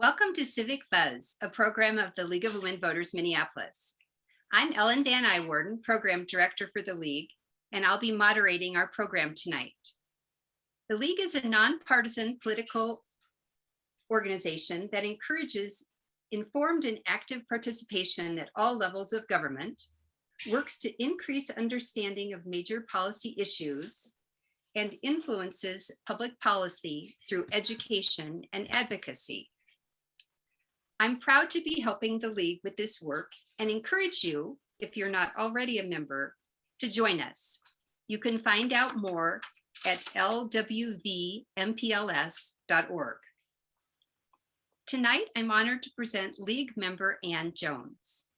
Welcome to Civic Buzz, a program of the League of Women Voters Minneapolis. I'm Ellen Van Iwarden, Program Director for the League, and I'll be moderating our program tonight. The League is a nonpartisan political organization that encourages informed and active participation at all levels of government, works to increase understanding of major policy issues, and influences public policy through education and advocacy. I'm proud to be helping the League with this work and encourage you, if you're not already a member, to join us. You can find out more at lwvmpls.org. Tonight, I'm honored to present League member Ann Jones.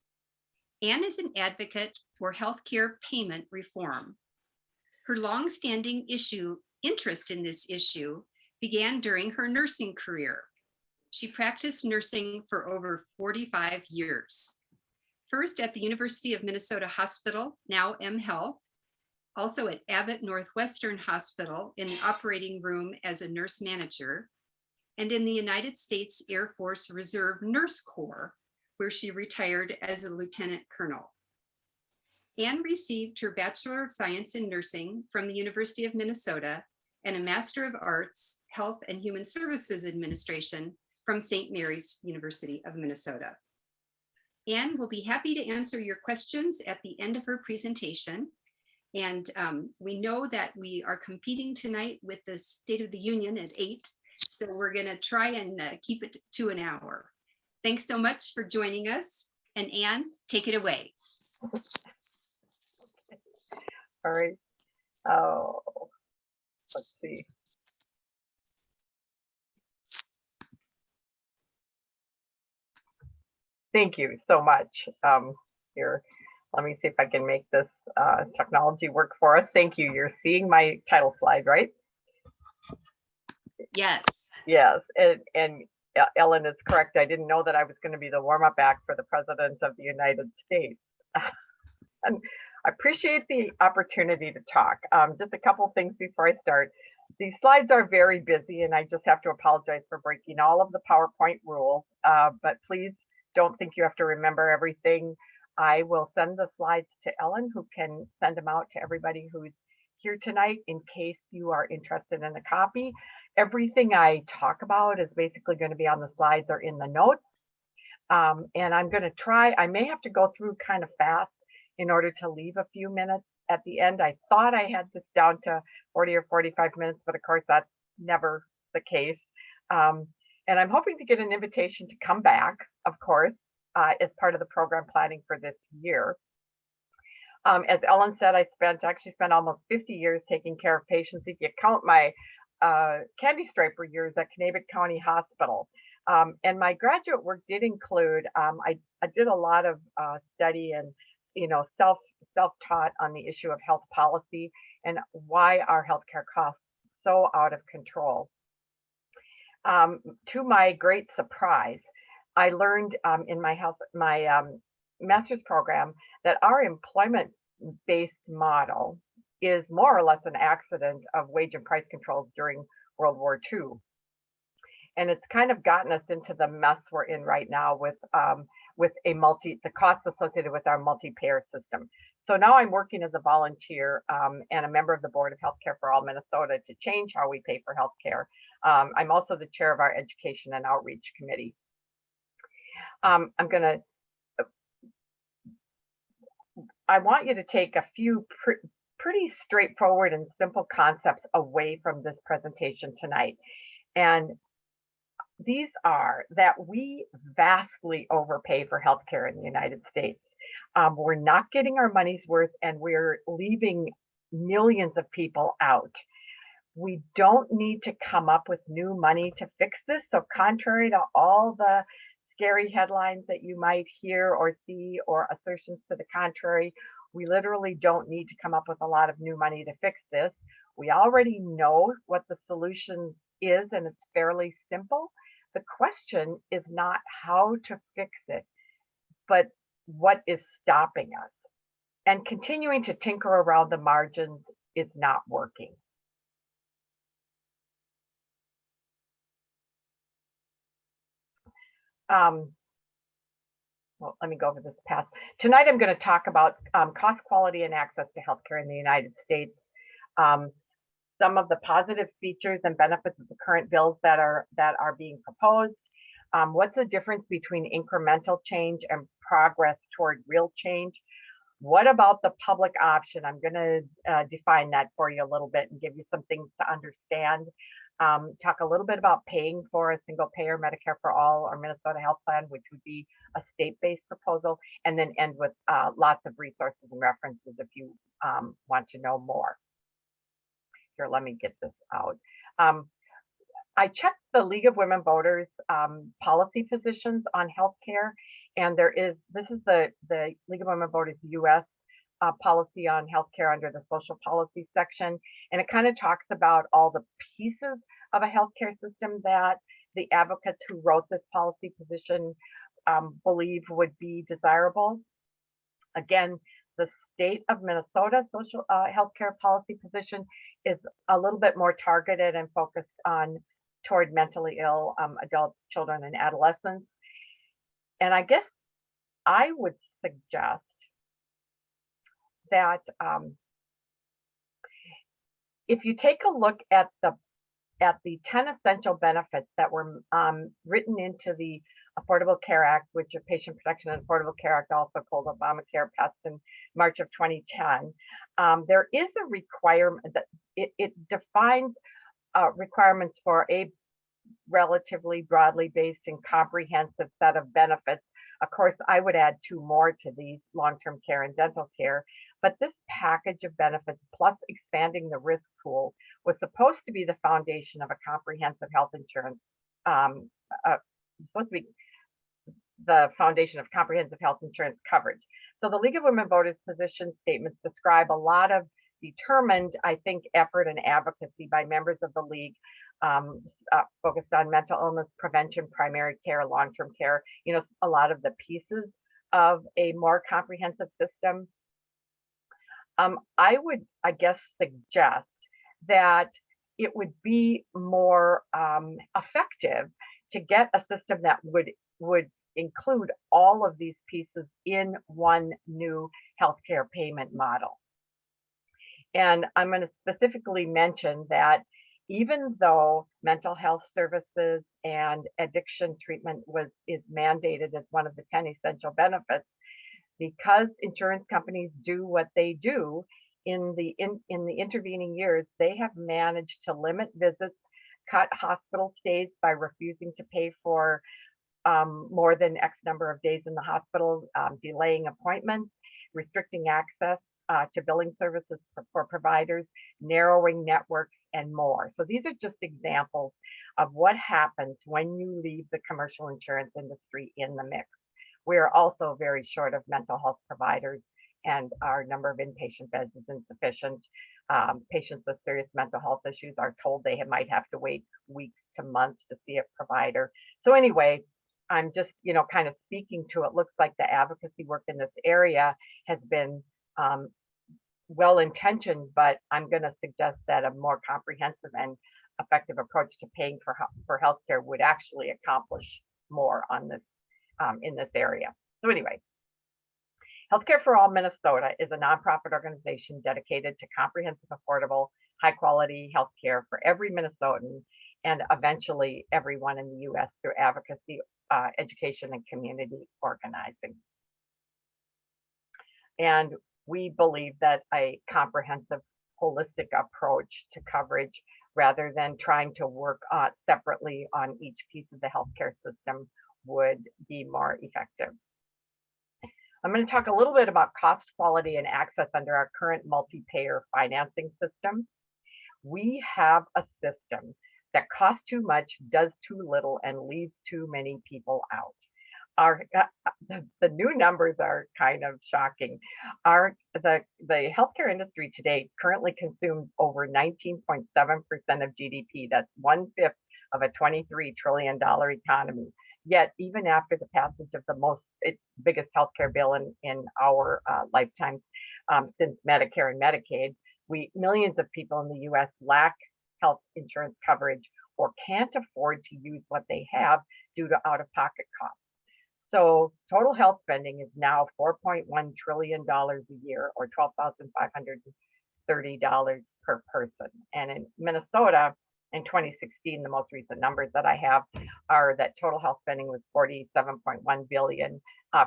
Ann is an advocate for healthcare payment reform. Her longstanding interest in this issue began during her nursing career. She practiced nursing for over 45 years. First at the University of Minnesota Hospital, now MHealth, also at Abbott Northwestern Hospital in the operating room as a nurse manager, and in the United States Air Force Reserve Nurse Corps, where she retired as a lieutenant colonel. Ann received her Bachelor of Science in Nursing from the University of Minnesota and a Master of Arts, Health and Human Services Administration from St. Mary's University of Minnesota. Ann will be happy to answer your questions at the end of her presentation. And we know that we are competing tonight with the State of the Union at 8. So we're gonna try and keep it to an hour. Thanks so much for joining us. And Ann, take it away. All right. Oh, let's see. Thank you so much. Here, let me see if I can make this technology work for us. Thank you. You're seeing my title slide, right? Yes. Yes, and Ellen is correct. I didn't know that I was going to be the warm-up act for the President of the United States. And I appreciate the opportunity to talk. Just a couple things before I start. These slides are very busy, and I just have to apologize for breaking all of the PowerPoint rules, but please don't think you have to remember everything. I will send the slides to Ellen, who can send them out to everybody who's here tonight in case you are interested in a copy. Everything I talk about is basically going to be on the slides or in the notes. And I'm going to try, I may have to go through kind of fast in order to leave a few minutes at the end. I thought I had this down to 40 or 45 minutes, but of course that's never the case. And I'm hoping to get an invitation to come back, of course, as part of the program planning for this year. As Ellen said, I actually spent almost 50 years taking care of patients. If you count my candy striper years at Kanabec County Hospital. And my graduate work did include, I did a lot of study and self-taught on the issue of health policy and why our healthcare costs so out of control. To my great surprise, I learned in my master's program that our employment-based model is more or less an accident of wage and price controls during World War II. And it's kind of gotten us into the mess we're in right now with the costs associated with our multi-payer system. So now I'm working as a volunteer and a member of the Board of Healthcare for All Minnesota to change how we pay for healthcare. I'm also the chair of our Education and Outreach Committee. I want you to take a few pretty straightforward and simple concepts away from this presentation tonight. And these are that we vastly overpay for healthcare in the United States. We're not getting our money's worth, and we're leaving millions of people out. We don't need to come up with new money to fix this. So contrary to all the scary headlines that you might hear or see or assertions to the contrary, we literally don't need to come up with a lot of new money to fix this. We already know what the solution is, and it's fairly simple. The question is not how to fix it, but what is stopping us. And continuing to tinker around the margins is not working. Well, let me go over this path. Tonight, I'm going to talk about cost, quality, and access to healthcare in the United States. Um, some of the positive features and benefits of the current bills that are being proposed. What's the difference between incremental change and progress toward real change? What about the public option? I'm going to define that for you a little bit and give you some things to understand. Talk a little bit about paying for a single payer Medicare for all or Minnesota Health Plan, which would be a state-based proposal, and then end with lots of resources and references if you want to know more. Here, let me get this out. I checked the League of Women Voters policy positions on healthcare, and this is the League of Women Voters US policy on healthcare under the social policy section, and it kind of talks about all the pieces of a healthcare system that the advocates who wrote this policy position believe would be desirable. Again, the state of Minnesota social healthcare policy position is a little bit more targeted and focused toward mentally ill adults, children, and adolescents. And I guess I would suggest that if you take a look at the 10 essential benefits that were written into the Affordable Care Act, which is Patient Protection and Affordable Care Act, also called Obamacare, passed in March of 2010, there is a requirement that it defines requirements for a relatively broadly based and comprehensive set of benefits. Of course, I would add 2 more to these: long-term care and dental care. But this package of benefits, plus expanding the risk pool, was supposed to be the foundation of a comprehensive health insurance, supposed to be the foundation of comprehensive health insurance coverage. So the League of Women Voters position statements describe a lot of determined, I think, effort and advocacy by members of the League, focused on mental illness prevention, primary care, long-term care, a lot of the pieces of a more comprehensive system. I would, I guess, suggest that it would be more effective to get a system that would include all of these pieces in one new healthcare payment model. And I'm going to specifically mention that even though mental health services and addiction treatment is mandated as one of the 10 essential benefits, because insurance companies do what they do in the intervening years, they have managed to limit visits, cut hospital stays by refusing to pay for more than X number of days in the hospital, delaying appointments, restricting access to billing services for providers, narrowing networks, and more. So these are just examples of what happens when you leave the commercial insurance industry in the mix. We are also very short of mental health providers, and our number of inpatient beds is insufficient. Patients with serious mental health issues are told they might have to wait weeks to months to see a provider. So anyway, I'm just, kind of speaking to it. Looks like the advocacy work in this area has been well-intentioned, but I'm going to suggest that a more comprehensive and effective approach to paying for healthcare would actually accomplish more on this in this area. So anyway, Healthcare for All Minnesota is a nonprofit organization dedicated to comprehensive, affordable, high-quality healthcare for every Minnesotan and eventually everyone in the U.S. through advocacy, education, and community organizing. And we believe that a comprehensive, holistic approach to coverage, rather than trying to work separately on each piece of the healthcare system, would be more effective. I'm going to talk a little bit about cost, quality, and access under our current multi-payer financing system. We have a system that costs too much, does too little, and leaves too many people out. The new numbers are kind of shocking. The healthcare industry today currently consumes over 19.7% of GDP. That's 1/5 of a $23 trillion economy. Yet, even after the passage of the biggest healthcare bill in our lifetime since Medicare and Medicaid, millions of people in the U.S. lack health insurance coverage or can't afford to use what they have due to out-of-pocket costs. So total health spending is now $4.1 trillion a year, or $12,530 per person. And in Minnesota, in 2016, the most recent numbers that I have are that total health spending was $47.1 billion,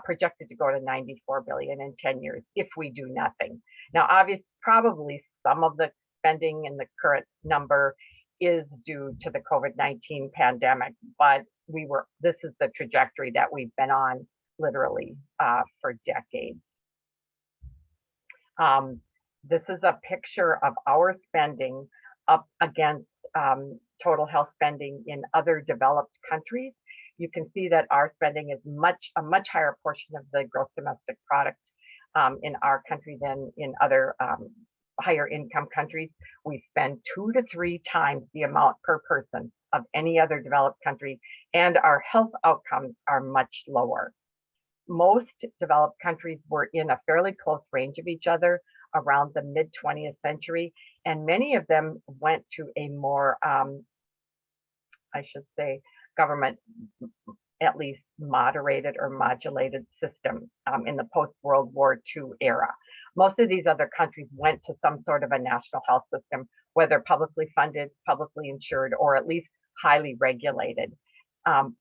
projected to go to $94 billion in 10 years if we do nothing. Now, obviously, probably some of the spending in the current number is due to the COVID-19 pandemic, but this is the trajectory that we've been on literally for decades. This is a picture of our spending up against total health spending in other developed countries. You can see that our spending is a much higher portion of the gross domestic product in our country than in other higher income countries. We spend 2 to 3 times the amount per person of any other developed country, and our health outcomes are much lower. Most developed countries were in a fairly close range of each other around the mid 20th century, and many of them went to a more, I should say, government at least moderated or modulated system in the post-World War II era. Most of these other countries went to some sort of a national health system, whether publicly funded, publicly insured, or at least highly regulated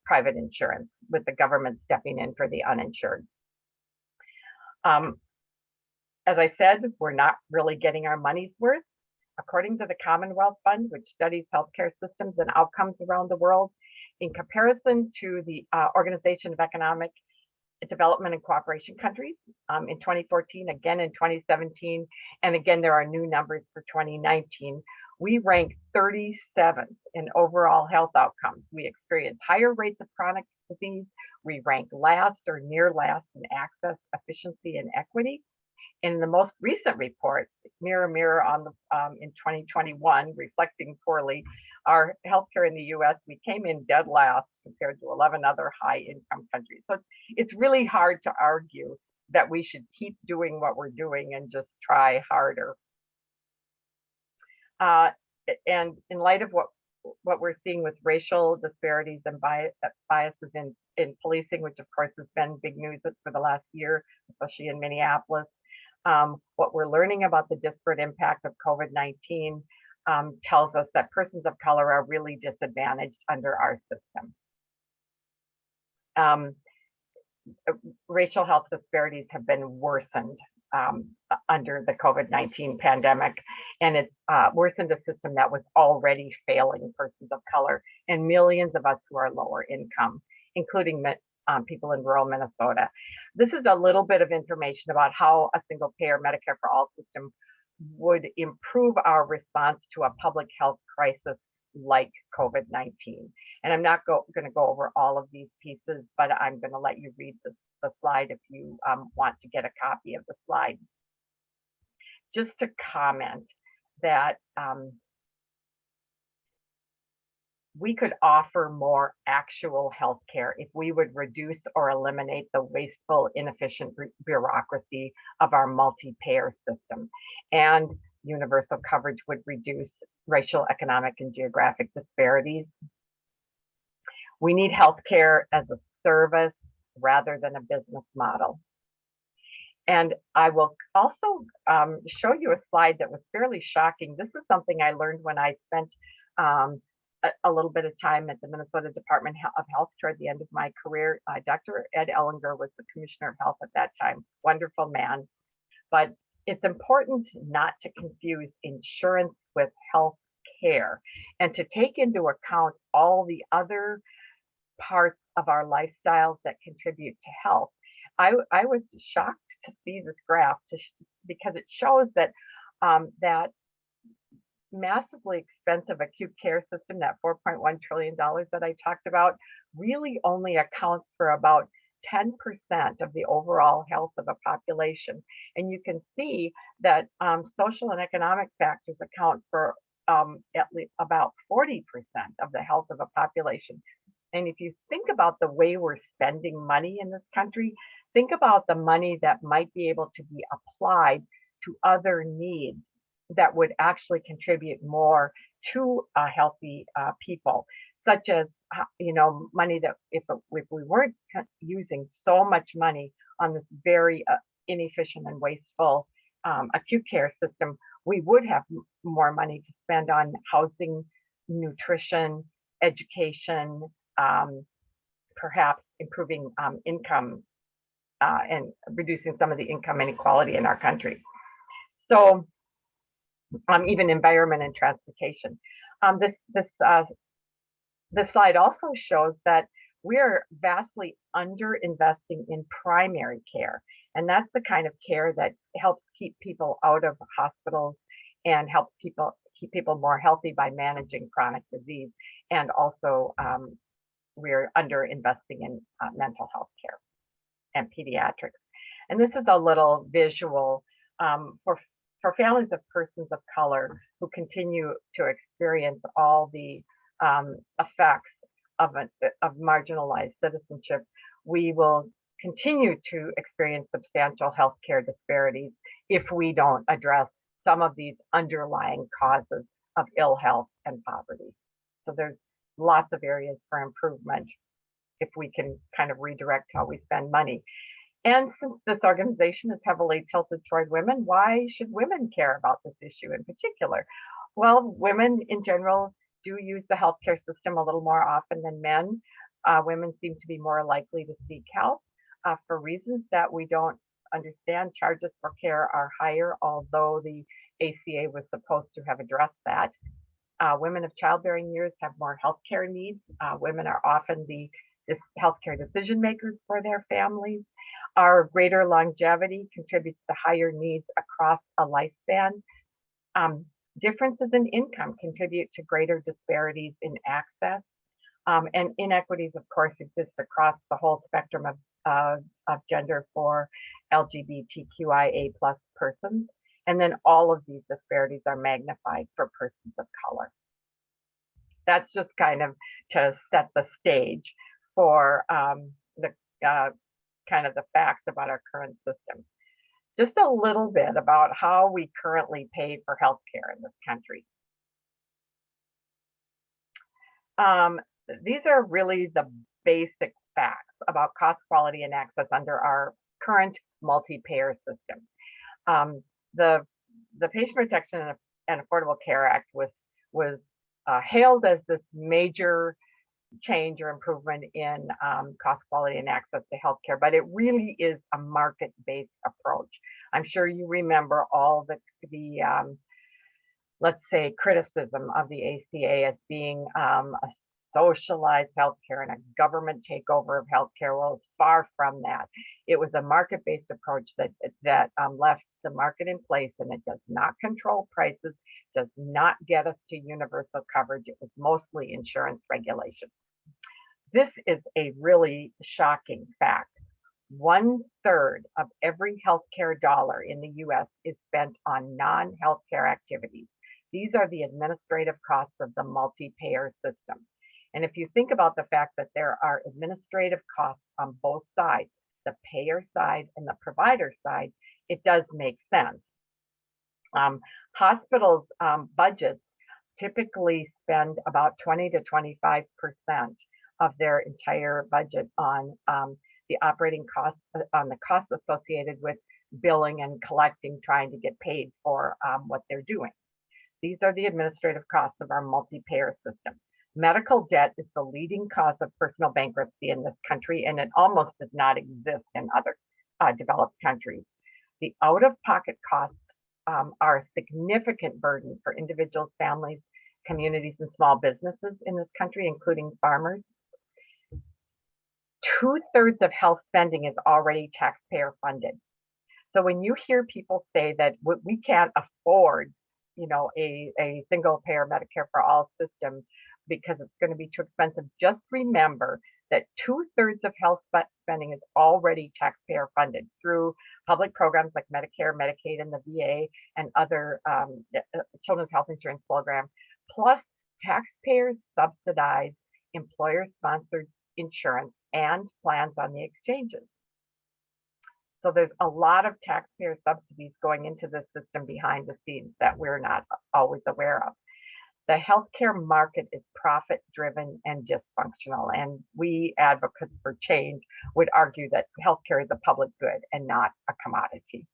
private insurance, with the government stepping in for the uninsured. As I said, we're not really getting our money's worth. According to the Commonwealth Fund, which studies healthcare systems and outcomes around the world, in comparison to the Organization of Economic Development and Cooperation countries in 2014, again in 2017, and again there are new numbers for 2019, we rank 37th in overall health outcomes. We experience higher rates of chronic disease. We rank last or near last in access, efficiency, and equity. In the most recent report, Mirror Mirror on the in 2021, reflecting poorly our healthcare in the U.S., we came in dead last compared to 11 other high-income countries. So it's really hard to argue that we should keep doing what we're doing and just try harder. And in light of what we're seeing with racial disparities and biases in policing, which of course has been big news for the last year, especially in Minneapolis, what we're learning about the disparate impact of COVID-19 tells us that persons of color are really disadvantaged under our system. Racial health disparities have been worsened under the COVID-19 pandemic, and it's worsened a system that was already failing persons of color and millions of us who are lower income, including people in rural Minnesota. This is a little bit of information about how a single payer Medicare for All system would improve our response to a public health crisis like COVID-19. And I'm not going to go over all of these pieces, but I'm going to let you read the slide if you want to get a copy of the slide. Just to comment that we could offer more actual health care if we would reduce or eliminate the wasteful, inefficient bureaucracy of our multi-payer system. And universal coverage would reduce racial, economic, and geographic disparities. We need health care as a service rather than a business model. And I will also show you a slide that was fairly shocking. This is something I learned when I spent a little bit of time at the Minnesota Department of Health toward the end of my career. Dr. Ed Ellinger was the Commissioner of Health at that time. Wonderful man. But it's important not to confuse insurance with health care and to take into account all the other parts of our lifestyles that contribute to health. I was shocked to see this graph because it shows that that massively expensive acute care system, that $4.1 trillion that I talked about, really only accounts for about 10% of the overall health of a population. And you can see that social and economic factors account for at least about 40% of the health of a population. And if you think about the way we're spending money in this country, think about the money that might be able to be applied to other needs that would actually contribute more to healthy people, such as money that if we weren't using so much money on this very inefficient and wasteful acute care system, we would have more money to spend on housing, nutrition, education, perhaps improving income and reducing some of the income inequality in our country. So even environment and transportation. This slide also shows that we're vastly underinvesting in primary care. And that's the kind of care that helps keep people out of hospitals and helps keep people more healthy by managing chronic disease. And also we're underinvesting in mental health care and pediatrics. And this is a little visual for families of persons of color who continue to experience all the effects of marginalized citizenship. We will continue to experience substantial healthcare disparities if we don't address some of these underlying causes of ill health and poverty. So there's lots of areas for improvement if we can kind of redirect how we spend money. And since this organization is heavily tilted toward women, why should women care about this issue in particular? Well, women in general do use the healthcare system a little more often than men. Women seem to be more likely to seek help for reasons that we don't understand. Charges for care are higher, although the ACA was supposed to have addressed that. Women of childbearing years have more healthcare needs. Women are often the healthcare decision makers for their families. Our greater longevity contributes to higher needs across a lifespan. Differences in income contribute to greater disparities in access. And inequities, of course, exist across the whole spectrum of gender for LGBTQIA+ persons. And then all of these disparities are magnified for persons of color. That's just kind of to set the stage for the kind of the facts about our current system. Just a little bit about how we currently pay for healthcare in this country. These are really the basic facts about cost, quality, and access under our current multi-payer system. The Patient Protection and Affordable Care Act was hailed as this major change or improvement in cost, quality, and access to healthcare, but it really is a market-based approach. I'm sure you remember all the let's say, criticism of the ACA as being a socialized healthcare and a government takeover of healthcare. Well, it's far from that. It was a market-based approach that left the market in place, and it does not control prices, does not get us to universal coverage. It was mostly insurance regulation. This is a really shocking fact. 1/3 of every healthcare dollar in the US is spent on non-healthcare activities. These are the administrative costs of the multi-payer system. And if you think about the fact that there are administrative costs on both sides, the payer side and the provider side, it does make sense. Hospitals' budgets typically spend about 20 to 25% of their entire budget on the operating costs, on the costs associated with billing and collecting, trying to get paid for what they're doing. These are the administrative costs of our multi-payer system. Medical debt is the leading cause of personal bankruptcy in this country, and it almost does not exist in other developed countries. The out-of-pocket costs are a significant burden for individuals, families, communities, and small businesses in this country, including farmers. 2/3 of health spending is already taxpayer funded. So when you hear people say that we can't afford, a single payer Medicare for all system because it's going to be too expensive, just remember that 2/3 of health spending is already taxpayer funded through public programs like Medicare, Medicaid, and the VA and other children's health insurance programs. Plus, taxpayers subsidize employer-sponsored insurance and plans on the exchanges. So there's a lot of taxpayer subsidies going into the system behind the scenes that we're not always aware of. The healthcare market is profit driven and dysfunctional, and we advocates for change would argue that healthcare is a public good and not a commodity.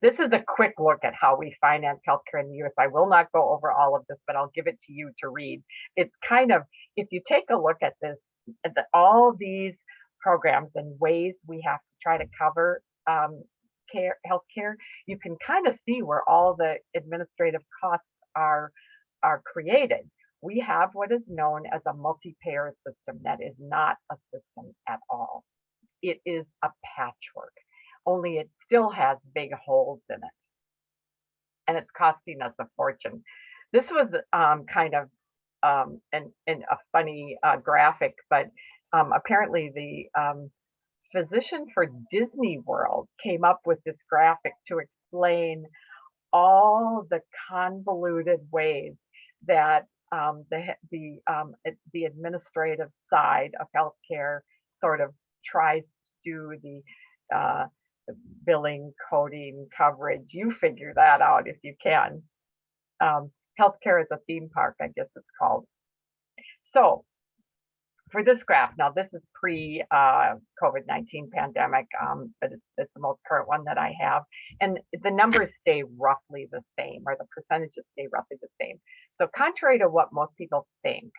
This is a quick look at how we finance healthcare in the US. I will not go over all of this, but I'll give it to you to read. It's kind of, if you take a look at this, all these programs and ways we have to try to cover healthcare, you can kind of see where all the administrative costs are created. We have what is known as a multi-payer system that is not a system at all. It is a patchwork, only it still has big holes in it, and it's costing us a fortune. This was kind of a funny graphic, but apparently the physician for Disney World came up with this graphic to explain all the convoluted ways that the administrative side of healthcare sort of tries to do the billing, coding, coverage. You figure that out if you can. Healthcare is a theme park, I guess it's called. So for this graph, now this is pre COVID-19 pandemic, but it's the most current one that I have. And the numbers stay roughly the same, or the percentages stay roughly the same. So contrary to what most people think,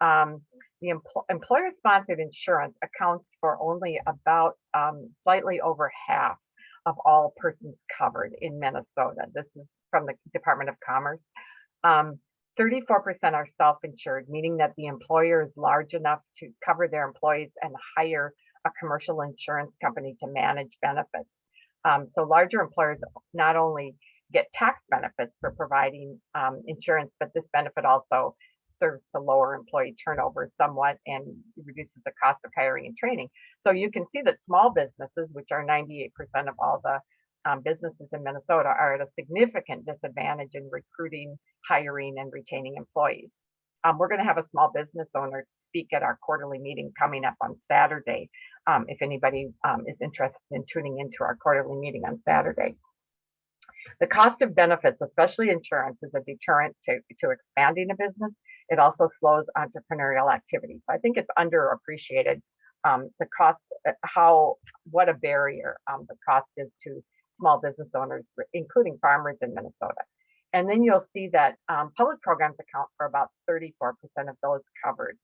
the employer-sponsored insurance accounts for only about slightly over half of all persons covered in Minnesota. This is from the Department of Commerce. 34% are self-insured, meaning that the employer is large enough to cover their employees and hire a commercial insurance company to manage benefits. So larger employers not only get tax benefits for providing insurance, but this benefit also serves to lower employee turnover somewhat and reduces the cost of hiring and training. So you can see that small businesses, which are 98% of all the businesses in Minnesota, are at a significant disadvantage in recruiting, hiring, and retaining employees. We're going to have a small business owner speak at our quarterly meeting coming up on Saturday, if anybody is interested in tuning into our quarterly meeting on Saturday. The cost of benefits, especially insurance, is a deterrent to expanding a business. It also slows entrepreneurial activity. So I think it's underappreciated, the cost, what a barrier the cost is to small business owners, including farmers in Minnesota. And then you'll see that public programs account for about 34% of those covered.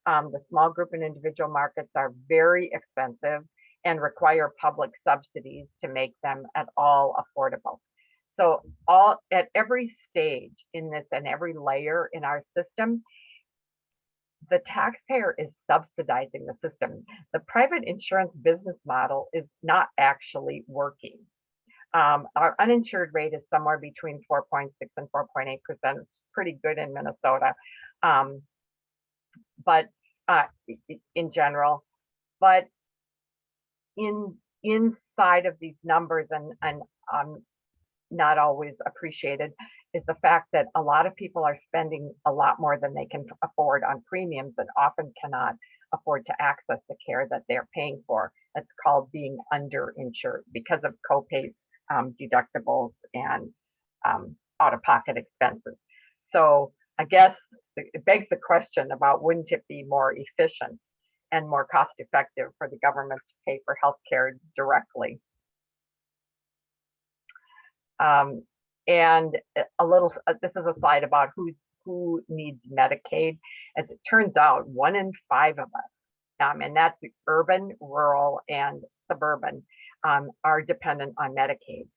The small group and individual markets are very expensive and require public subsidies to make them at all affordable. So at every stage in this and every layer in our system, the taxpayer is subsidizing the system. The private insurance business model is not actually working. Our uninsured rate is somewhere between 4.6 and 4.8%. It's pretty good in Minnesota, but in general. But inside of these numbers, and not always appreciated, is the fact that a lot of people are spending a lot more than they can afford on premiums and often cannot afford to access the care that they're paying for. That's called being underinsured because of copays, deductibles, and out-of-pocket expenses. So I guess it begs the question about, wouldn't it be more efficient and more cost-effective for the government to pay for healthcare directly? And this is a slide about who needs Medicaid. As it turns out, 1 in 5 of us, and that's urban, rural, and suburban, are dependent on Medicaid.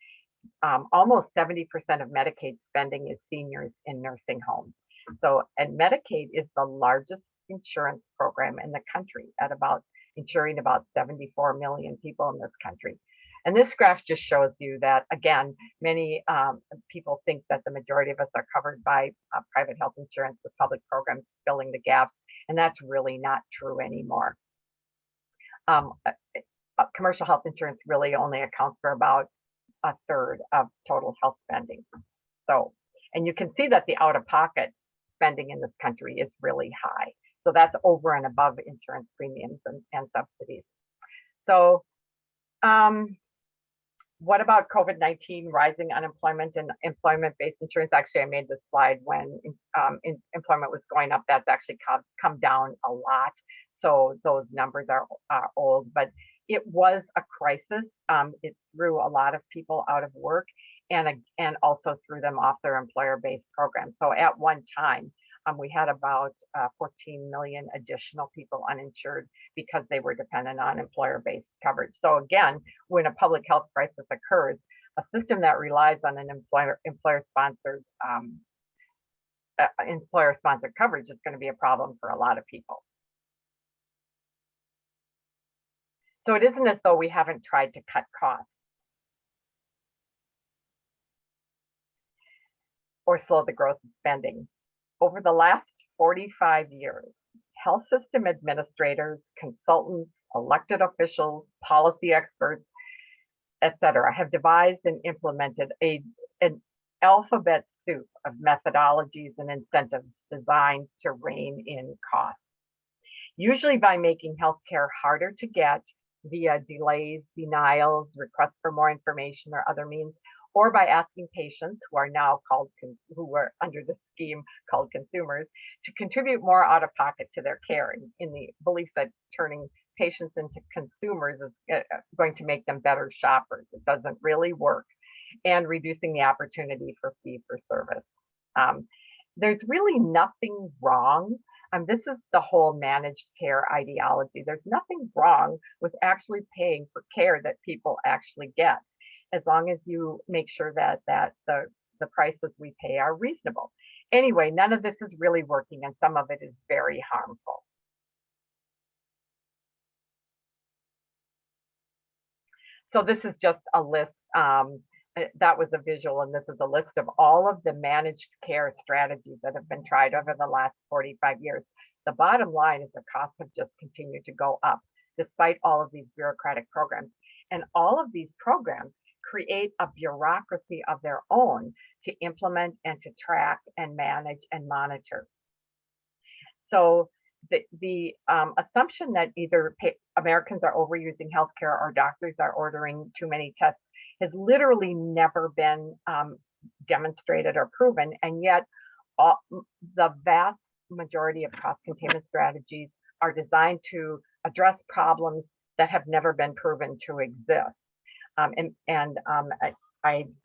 Almost 70% of Medicaid spending is seniors in nursing homes. So, and Medicaid is the largest insurance program in the country, at insuring about 74 million people in this country. And this graph just shows you that, again, many people think that the majority of us are covered by private health insurance with public programs filling the gaps, and that's really not true anymore. Commercial health insurance really only accounts for about a third of total health spending. So, and you can see that the out-of-pocket spending in this country is really high. So that's over and above insurance premiums and subsidies. So What about COVID-19, rising unemployment and employment-based insurance? Actually, I made this slide when employment was going up. That's actually come down a lot. So those numbers are old, but it was a crisis. It threw a lot of people out of work and also threw them off their employer-based programs. So at one time, we had about 14 million additional people uninsured because they were dependent on employer-based coverage. So again, when a public health crisis occurs, a system that relies on an employer-sponsored coverage is going to be a problem for a lot of people. So it isn't as though we haven't tried to cut costs or slow the growth of spending. Over the last 45 years, health system administrators, consultants, elected officials, policy experts, etc., have devised and implemented an alphabet soup of methodologies and incentives designed to rein in costs, usually by making healthcare harder to get via delays, denials, requests for more information, or other means, or by asking patients who are now who are under the scheme called consumers to contribute more out of pocket to their care in the belief that turning patients into consumers is going to make them better shoppers. It doesn't really work, and reducing the opportunity for fee for service. There's really nothing wrong. This is the whole managed care ideology. There's nothing wrong with actually paying for care that people actually get, as long as you make sure that the prices we pay are reasonable. Anyway, none of this is really working, and some of it is very harmful. So this is just a list. That was a visual, and this is a list of all of the managed care strategies that have been tried over the last 45 years. The bottom line is the costs have just continued to go up despite all of these bureaucratic programs. And all of these programs create a bureaucracy of their own to implement and to track and manage and monitor. So the assumption that either Americans are overusing healthcare or doctors are ordering too many tests has literally never been demonstrated or proven, and yet the vast majority of cost containment strategies are designed to address problems that have never been proven to exist. I'm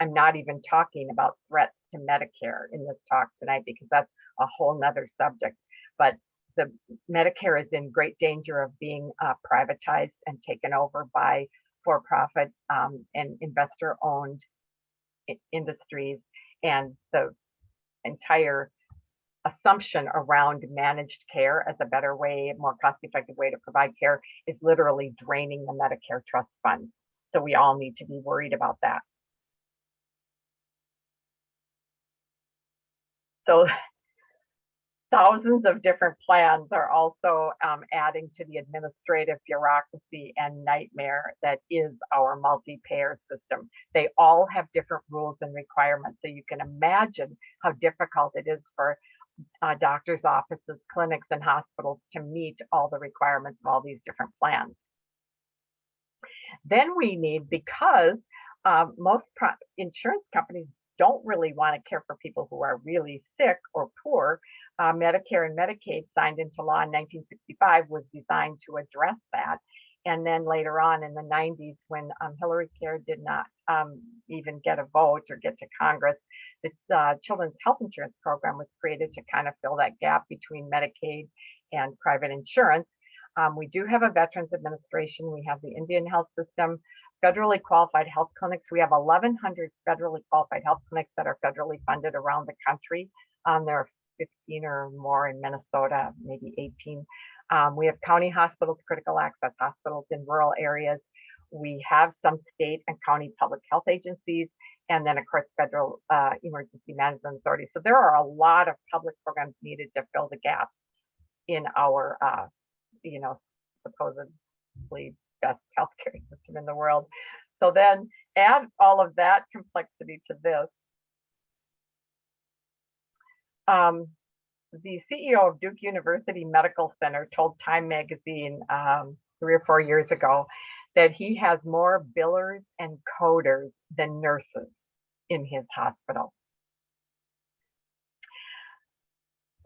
not even talking about threats to Medicare in this talk tonight, because that's a whole nother subject. But the Medicare is in great danger of being privatized and taken over by for-profit and investor-owned industries, and the entire assumption around managed care as a better way, more cost-effective way to provide care is literally draining the Medicare trust fund. So we all need to be worried about that. So thousands of different plans are also adding to the administrative bureaucracy and nightmare that is our multi-payer system. They all have different rules and requirements. So you can imagine how difficult it is for doctors' offices, clinics, and hospitals to meet all the requirements of all these different plans. Then we need, because most insurance companies don't really want to care for people who are really sick or poor, Medicare and Medicaid, signed into law in 1965, was designed to address that. And then later on in the 90s, when Hillary Care did not even get a vote or get to Congress, this Children's Health Insurance Program was created to kind of fill that gap between Medicaid and private insurance. We do have a Veterans Administration. We have the Indian Health System, federally qualified health clinics. We have 1,100 federally qualified health clinics that are federally funded around the country. There are 15 or more in Minnesota, maybe 18. We have county hospitals, critical access hospitals in rural areas. We have some state and county public health agencies, and then of course federal emergency management authorities. So there are a lot of public programs needed to fill the gaps in our supposedly best healthcare system in the world. So then add all of that complexity to this. The CEO of Duke University Medical Center told Time magazine 3 or 4 years ago that he has more billers and coders than nurses in his hospital.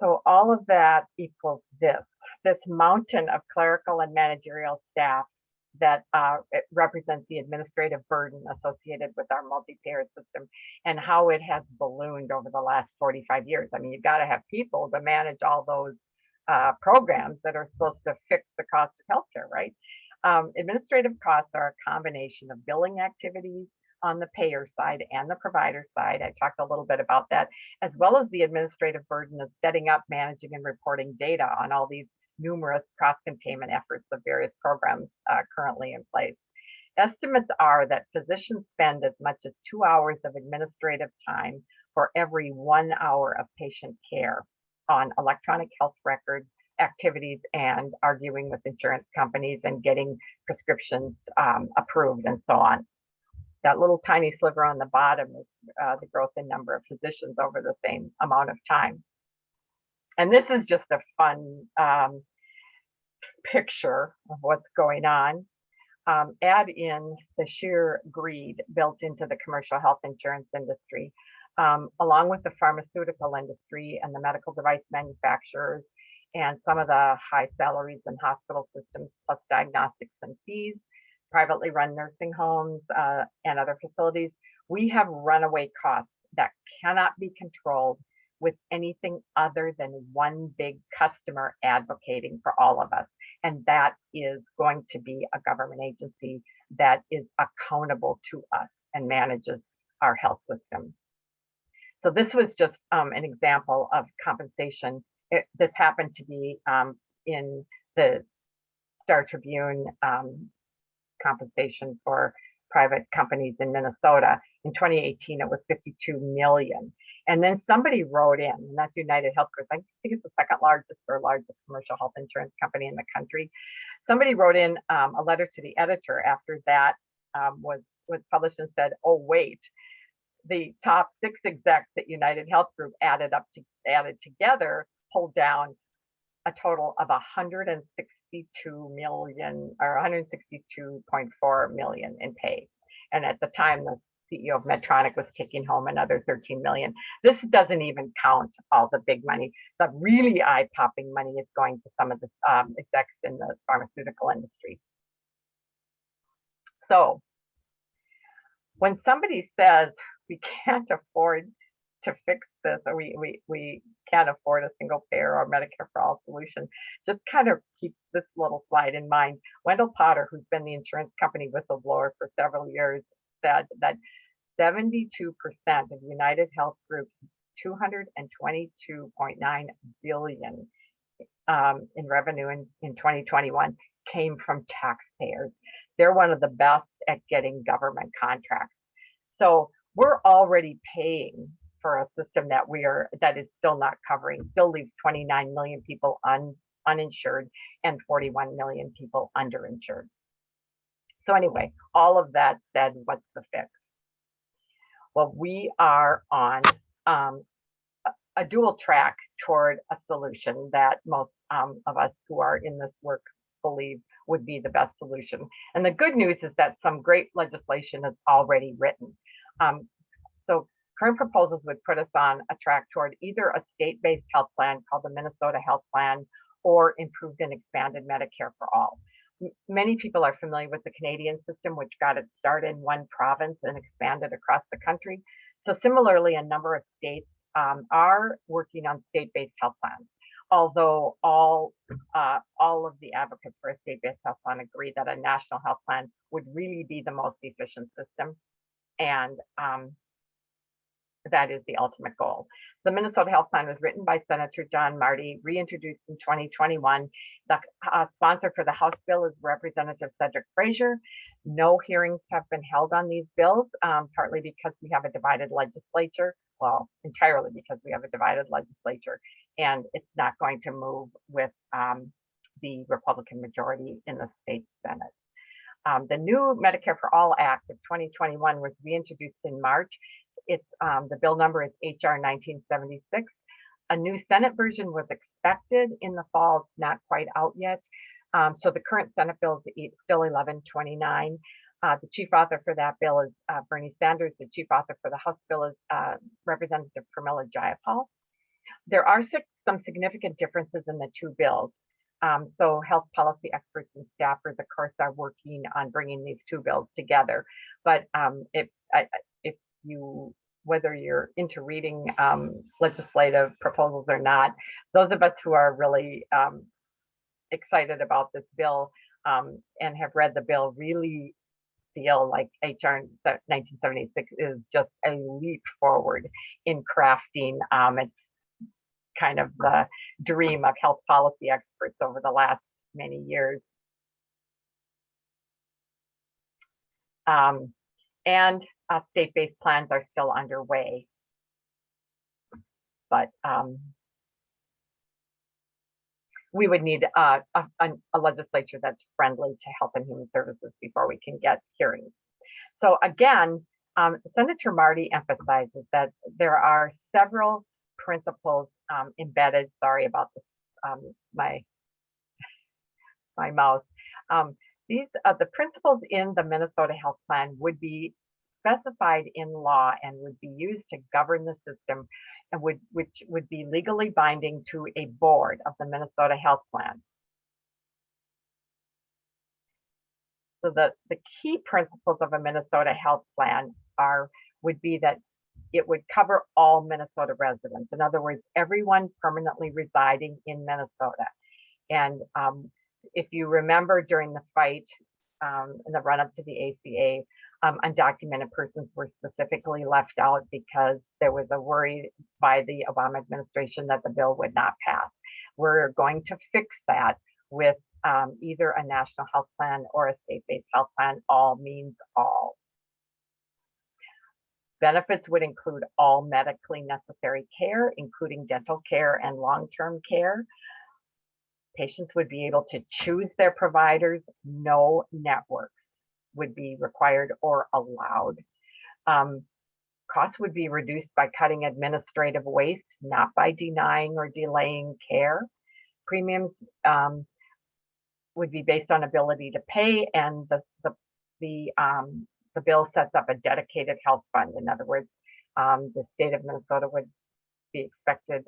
So all of that equals this mountain of clerical and managerial staff that it represents the administrative burden associated with our multi-payer system and how it has ballooned over the last 45 years. I mean, you've got to have people to manage all those programs that are supposed to fix the cost of healthcare, right? Administrative costs are a combination of billing activities on the payer side and the provider side. I talked a little bit about that, as well as the administrative burden of setting up, managing, and reporting data on all these numerous cost containment efforts of various programs currently in place. Estimates are that physicians spend as much as 2 hours of administrative time for every 1 hour of patient care on electronic health records, activities, and arguing with insurance companies and getting prescriptions approved and so on. That little tiny sliver on the bottom is the growth in number of physicians over the same amount of time. And this is just a fun picture of what's going on. Add in the sheer greed built into the commercial health insurance industry, along with the pharmaceutical industry and the medical device manufacturers and some of the high salaries in hospital systems, plus diagnostics and fees, privately run nursing homes and other facilities. We have runaway costs that cannot be controlled with anything other than one big customer advocating for all of us. And that is going to be a government agency that is accountable to us and manages our health system. So this was just an example of compensation. This happened to be in the Star Tribune compensation for private companies in Minnesota. In 2018, it was 52 million. And then somebody wrote in, and that's United Health Group. I think it's the second largest or largest commercial health insurance company in the country. Somebody wrote in a letter to the editor after that was published and said, "Oh wait, the top 6 execs that United Health Group added together pulled down a total of 162 million or 162.4 million in pay." And at the time, the CEO of Medtronic was taking home another 13 million. This doesn't even count all the big money. The really eye-popping money is going to some of the execs in the pharmaceutical industry. So when somebody says we can't afford to fix this, or we can't afford a single payer or Medicare for all solution, just kind of keep this little slide in mind. Wendell Potter, who's been the insurance company whistleblower for several years, said that 72% of United Health Group's 222.9 billion in revenue in 2021 came from taxpayers. They're one of the best at getting government contracts. So we're already paying for a system that is still not covering, still leaves 29 million people uninsured and 41 million people underinsured. So anyway, all of that said, what's the fix? Well, we are on a dual track toward a solution that most of us who are in this work believe would be the best solution. And the good news is that some great legislation is already written. So current proposals would put us on a track toward either a state-based health plan called the Minnesota Health Plan or improved and expanded Medicare for all. Many people are familiar with the Canadian system, which got its start in one province and expanded across the country. So similarly, a number of states are working on state-based health plans, although all of the advocates for a state-based health plan agree that a national health plan would really be the most efficient system, and that is the ultimate goal. The Minnesota Health Plan was written by Senator John Marty, reintroduced in 2021. The sponsor for the House bill is Representative Cedric Frazier. No hearings have been held on these bills, partly because we have a divided legislature. Well, entirely because we have a divided legislature, and it's not going to move with the Republican majority in the state Senate. The new Medicare for All Act of 2021 was reintroduced in March. It's the bill number is HR 1976. A new Senate version was expected in the fall. It's not quite out yet. So the current Senate bill is still 1129. The chief author for that bill is Bernie Sanders. The chief author for the House bill is Representative Pramila Jayapal. There are some significant differences in the two bills. So health policy experts and staffers, of course, are working on bringing these two bills together. But if you, whether you're into reading legislative proposals or not, those of us who are really excited about this bill and have read the bill really feel like HR 1976 is just a leap forward in crafting. It's kind of the dream of health policy experts over the last many years. And state-based plans are still underway. But we would need a legislature that's friendly to Health and Human Services before we can get hearings. So again, Senator Marty emphasizes that there are several principles embedded. Sorry about this, my mouse. These the principles in the Minnesota Health Plan would be specified in law and would be used to govern the system, and which would be legally binding to a board of the Minnesota Health Plan. So the key principles of a Minnesota Health Plan would be that it would cover all Minnesota residents. In other words, everyone permanently residing in Minnesota. And if you remember during the fight in the run-up to the ACA, undocumented persons were specifically left out because there was a worry by the Obama administration that the bill would not pass. We're going to fix that with either a national health plan or a state-based health plan. All means all. Benefits would include all medically necessary care, including dental care and long-term care. Patients would be able to choose their providers. No networks would be required or allowed. Costs would be reduced by cutting administrative waste, not by denying or delaying care. Premiums would be based on ability to pay, and the bill sets up a dedicated health fund. In other words, the state of Minnesota would be expected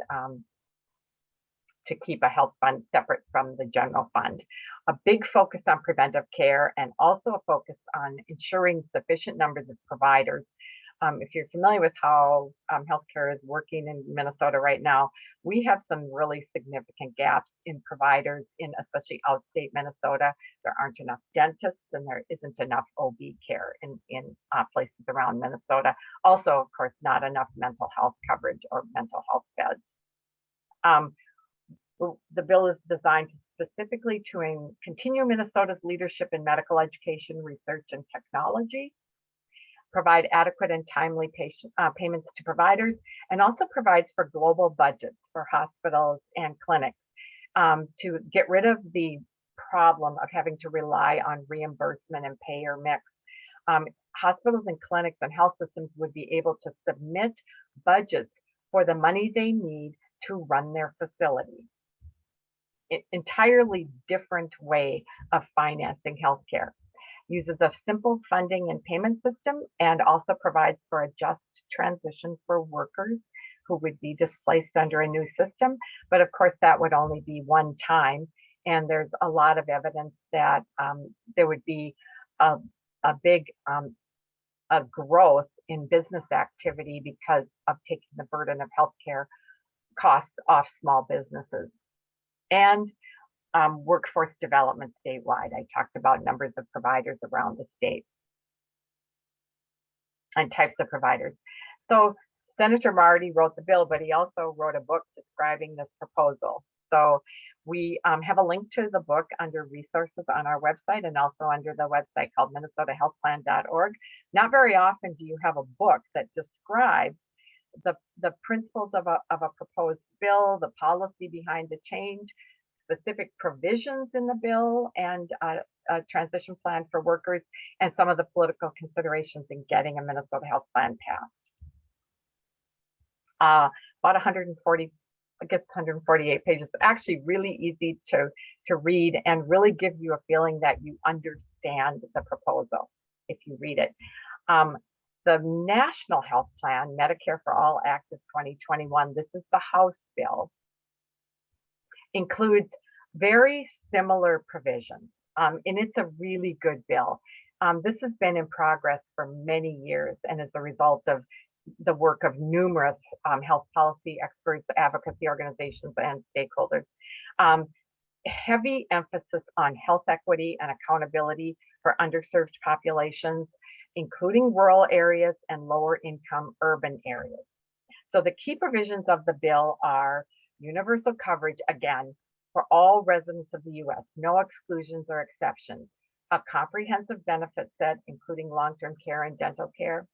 to keep a health fund separate from the general fund. A big focus on preventive care, and also a focus on ensuring sufficient numbers of providers. If you're familiar with how healthcare is working in Minnesota right now, we have some really significant gaps in providers in especially outstate Minnesota. There aren't enough dentists, and there isn't enough OB care in places around Minnesota. Also, of course, not enough mental health coverage or mental health beds. The bill is designed specifically to continue Minnesota's leadership in medical education, research, and technology, provide adequate and timely payments to providers, and also provides for global budgets for hospitals and clinics to get rid of the problem of having to rely on reimbursement and payer mix. Hospitals and clinics and health systems would be able to submit budgets for the money they need to run their facilities. Entirely different way of financing healthcare. Uses a simple funding and payment system, and also provides for a just transition for workers who would be displaced under a new system. But of course, that would only be one time. And there's a lot of evidence that there would be a big growth in business activity because of taking the burden of healthcare costs off small businesses. And workforce development statewide. I talked about numbers of providers around the state and types of providers. So Senator Marty wrote the bill, but he also wrote a book describing this proposal. So we have a link to the book under resources on our website, and also under the website called minnesotahealthplan.org. Not very often do you have a book that describes the principles of a proposed bill, the policy behind the change, specific provisions in the bill, and a transition plan for workers, and some of the political considerations in getting a Minnesota Health Plan passed. About 140 I guess 148 pages, actually really easy to read and really give you a feeling that you understand the proposal if you read it. The National Health Plan, Medicare for All Act of 2021, this is the House bill, includes very similar provisions. And it's a really good bill. This has been in progress for many years and is a result of the work of numerous health policy experts, advocacy organizations, and stakeholders. Heavy emphasis on health equity and accountability for underserved populations, including rural areas and lower income urban areas. So the key provisions of the bill are universal coverage, again, for all residents of the U.S., no exclusions or exceptions, a comprehensive benefit set, including long-term care and dental care,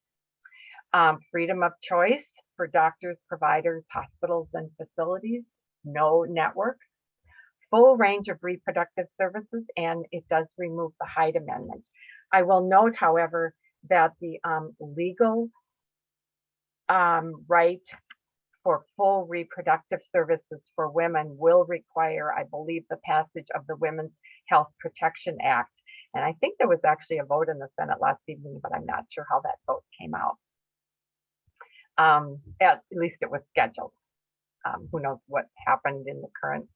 freedom of choice for doctors, providers, hospitals, and facilities, no networks, full range of reproductive services, and it does remove the Hyde Amendment. I will note, however, that the legal right for full reproductive services for women will require, I believe, the passage of the Women's Health Protection Act. And I think there was actually a vote in the Senate last evening, but I'm not sure how that vote came out. At least it was scheduled. Who knows what happened in the current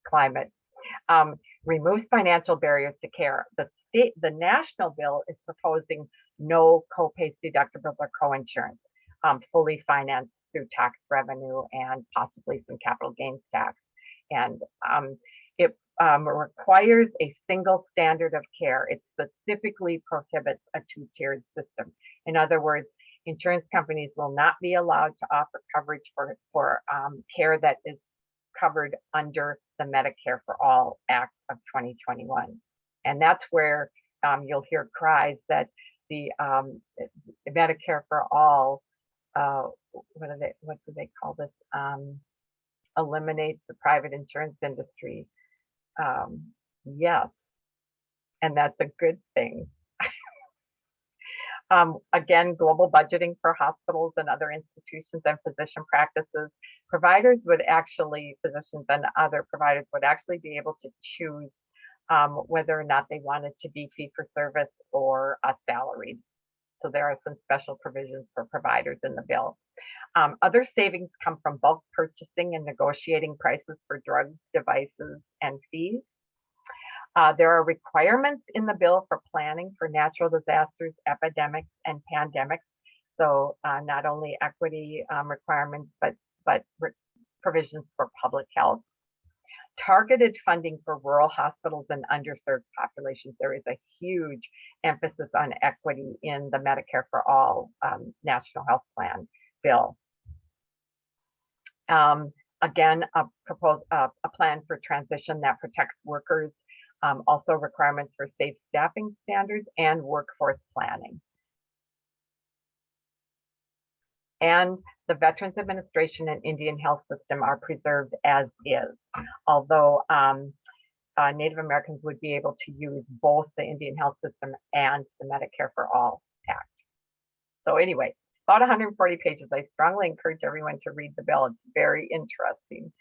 climate. Removes financial barriers to care. The national bill is proposing no co-pays, deductibles, or co-insurance, fully financed through tax revenue and possibly some capital gains tax. And it requires a single standard of care. It specifically prohibits a two-tiered system. In other words, insurance companies will not be allowed to offer coverage for care that is covered under the Medicare for All Act of 2021. And that's where you'll hear cries that the Medicare for All, what do they call this? Eliminates the private insurance industry. Yes, and that's a good thing. Again, global budgeting for hospitals and other institutions and physician practices. Providers would actually, physicians and other providers would actually be able to choose whether or not they wanted to be fee for service or salaried. So there are some special provisions for providers in the bill. Other savings come from bulk purchasing and negotiating prices for drugs, devices, and fees. There are requirements in the bill for planning for natural disasters, epidemics, and pandemics. So not only equity requirements, but provisions for public health. Targeted funding for rural hospitals and underserved populations. There is a huge emphasis on equity in the Medicare for All National Health Plan bill. Again, a plan for transition that protects workers, also requirements for safe staffing standards and workforce planning. And the Veterans Administration and Indian Health System are preserved as is, although Native Americans would be able to use both the Indian Health System and the Medicare for All Act. So anyway, about 140 pages. I strongly encourage everyone to read the bill. It's very interesting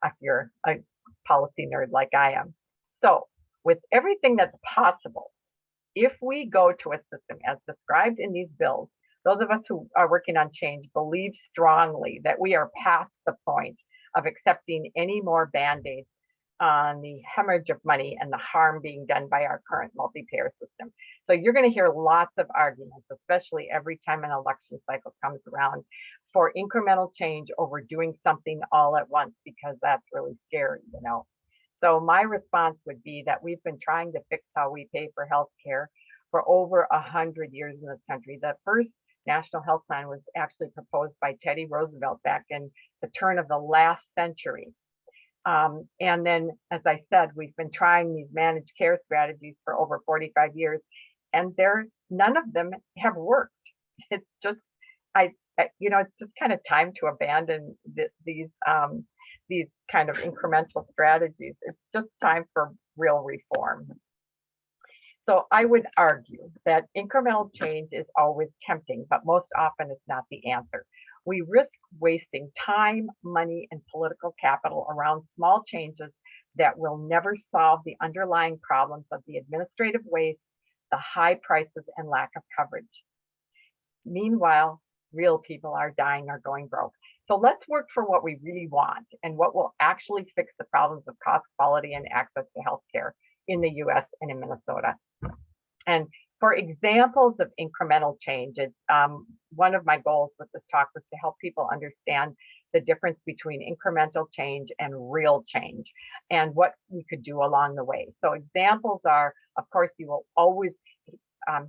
if you're a policy nerd like I am. So with everything that's possible, if we go to a system as described in these bills, those of us who are working on change believe strongly that we are past the point of accepting any more band-aids on the hemorrhage of money and the harm being done by our current multi-payer system. So you're going to hear lots of arguments, especially every time an election cycle comes around, for incremental change over doing something all at once, because that's really scary, you know. So my response would be that we've been trying to fix how we pay for healthcare for over 100 years in this country. The first National Health Plan was actually proposed by Teddy Roosevelt back in the turn of the last century. And then, as I said, we've been trying these managed care strategies for over 45 years, and none of them have worked. It's just, it's just kind of time to abandon these kind of incremental strategies. It's just time for real reform. So I would argue that incremental change is always tempting, but most often it's not the answer. we risk wasting time, money, and political capital around small changes that will never solve the underlying problems of the administrative waste, the high prices, and lack of coverage. Meanwhile, real people are dying or going broke. So let's work for what we really want and what will actually fix the problems of cost, quality, and access to healthcare in the US and in Minnesota. And for examples of incremental change, one of my goals with this talk was to help people understand the difference between incremental change and real change and what we could do along the way. So examples are, of course, you will always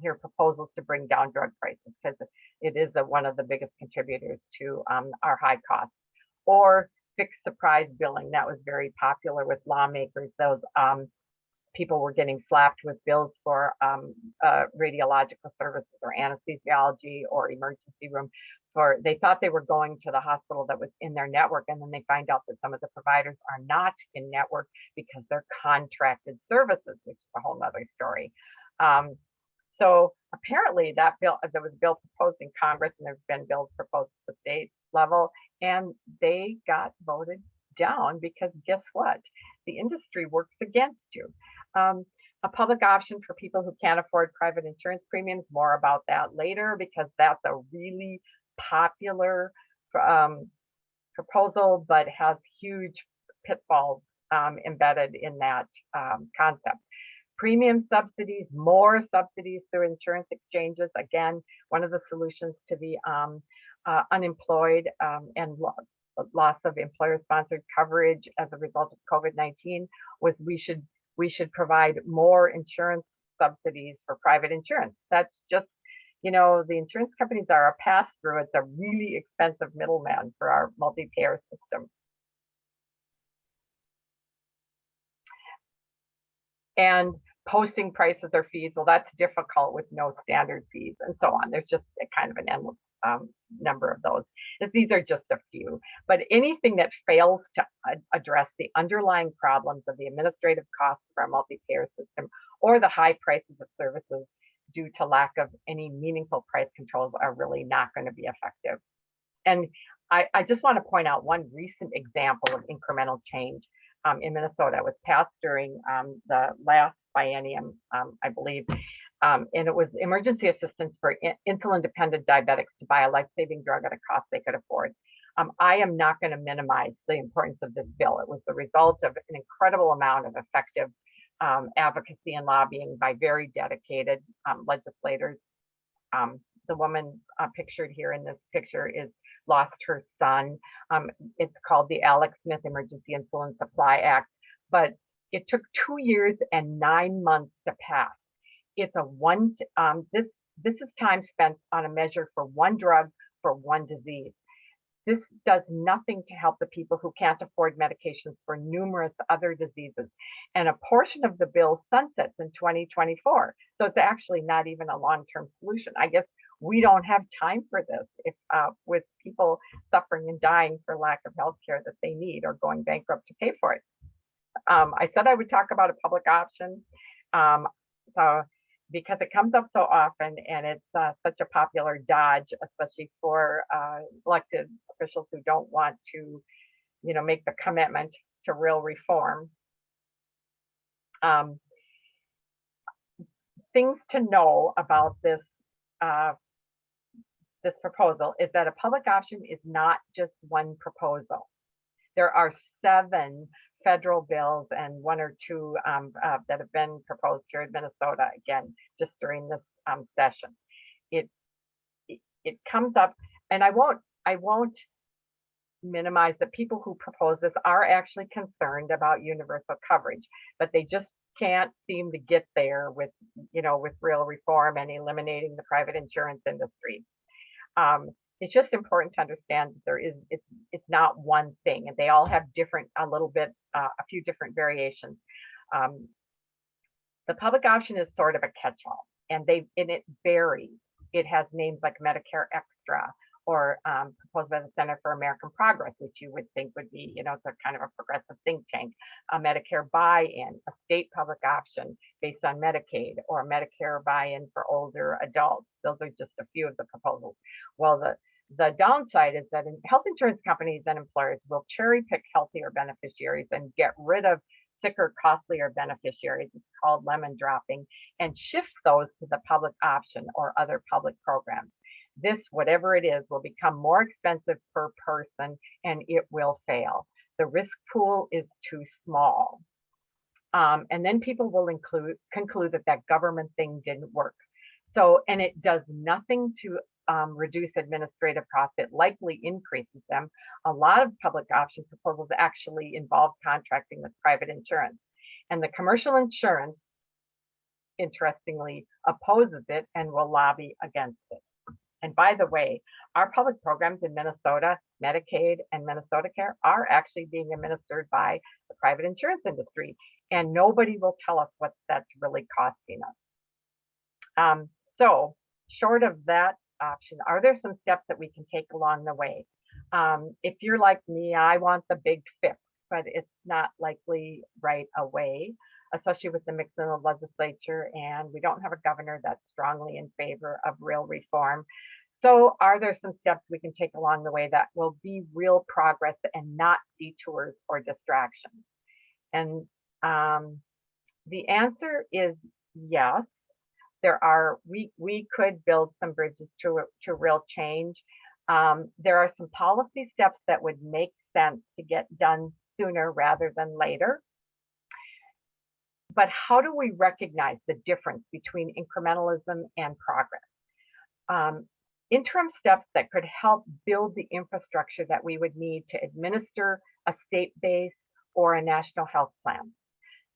hear proposals to bring down drug prices because it is one of the biggest contributors to our high costs. Or fixed surprise billing, that was very popular with lawmakers. Those people were getting slapped with bills for radiological services or anesthesiology or emergency room. They thought they were going to the hospital that was in their network, and then they find out that some of the providers are not in network because they're contracted services, which is a whole nother story. So apparently that bill, there was a bill proposed in Congress, and there's been bills proposed at the state level, and they got voted down because guess what? The industry works against you. A public option for people who can't afford private insurance premiums, more about that later, because that's a really popular proposal, but has huge pitfalls embedded in that concept. Premium subsidies, more subsidies through insurance exchanges. Again, one of the solutions to the unemployed and loss of employer-sponsored coverage as a result of COVID-19 was we should provide more insurance subsidies for private insurance. That's just, the insurance companies are a pass-through. It's a really expensive middleman for our multi-payer system. And posting prices or fees, well, that's difficult with no standard fees and so on. There's just a kind of an endless number of those. These are just a few, but anything that fails to address the underlying problems of the administrative costs of our multi-payer system or the high prices of services due to lack of any meaningful price controls are really not going to be effective. And I just want to point out one recent example of incremental change in Minnesota. It was passed during the last biennium, I believe, and it was emergency assistance for insulin-dependent diabetics to buy a life-saving drug at a cost they could afford. I am not going to minimize the importance of this bill. It was the result of an incredible amount of effective advocacy and lobbying by very dedicated legislators. The woman pictured here in this picture lost her son. It's called the Alex Smith Emergency Insulin Supply Act, but it took 2 years and 9 months to pass. It's this is time spent on a measure for one drug for one disease. This does nothing to help the people who can't afford medications for numerous other diseases. And a portion of the bill sunsets in 2024. So it's actually not even a long-term solution. I guess we don't have time for this if with people suffering and dying for lack of health care that they need or going bankrupt to pay for it. I said I would talk about a public option because it comes up so often, and it's such a popular dodge, especially for elected officials who don't want to, make the commitment to real reform. Things to know about this this proposal is that a public option is not just one proposal. There are 7 federal bills and 1 or 2 that have been proposed here in Minnesota, again, just during this session. It comes up, and I won't minimize that people who propose this are actually concerned about universal coverage, but they just can't seem to get there with real reform and eliminating the private insurance industry. It's just important to understand that it's not one thing, and they all have a few different variations. The public option is sort of a catch-all, and it varies. It has names like Medicare Extra or proposed by the Center for American Progress, which you would think would be, it's a kind of a progressive think tank, a Medicare buy-in, a state public option based on Medicaid, or a Medicare buy-in for older adults. Those are just a few of the proposals. Well, The downside is that health insurance companies and employers will cherry pick healthier beneficiaries and get rid of sicker, costlier beneficiaries. It's called lemon dropping, and shift those to the public option or other public programs. This, whatever it is, will become more expensive per person and it will fail. The risk pool is too small. And then people will conclude that that government thing didn't work. So, and it does nothing to reduce administrative costs. It likely increases them. A lot of public option proposals actually involve contracting with private insurance. And the commercial insurance, interestingly, opposes it and will lobby against it. And by the way, our public programs in Minnesota, Medicaid and Minnesota Care, are actually being administered by the private insurance industry. And nobody will tell us what that's really costing us. So short of that option, are there some steps that we can take along the way? If you're like me, I want the big fix, but it's not likely right away, especially with the mix in the legislature, and we don't have a governor that's strongly in favor of real reform. So are there some steps we can take along the way that will be real progress and not detours or distractions? And the answer is yes. We could build some bridges to real change. There are some policy steps that would make sense to get done sooner rather than later. But how do we recognize the difference between incrementalism and progress? Interim steps that could help build the infrastructure that we would need to administer a state-based or a national health plan.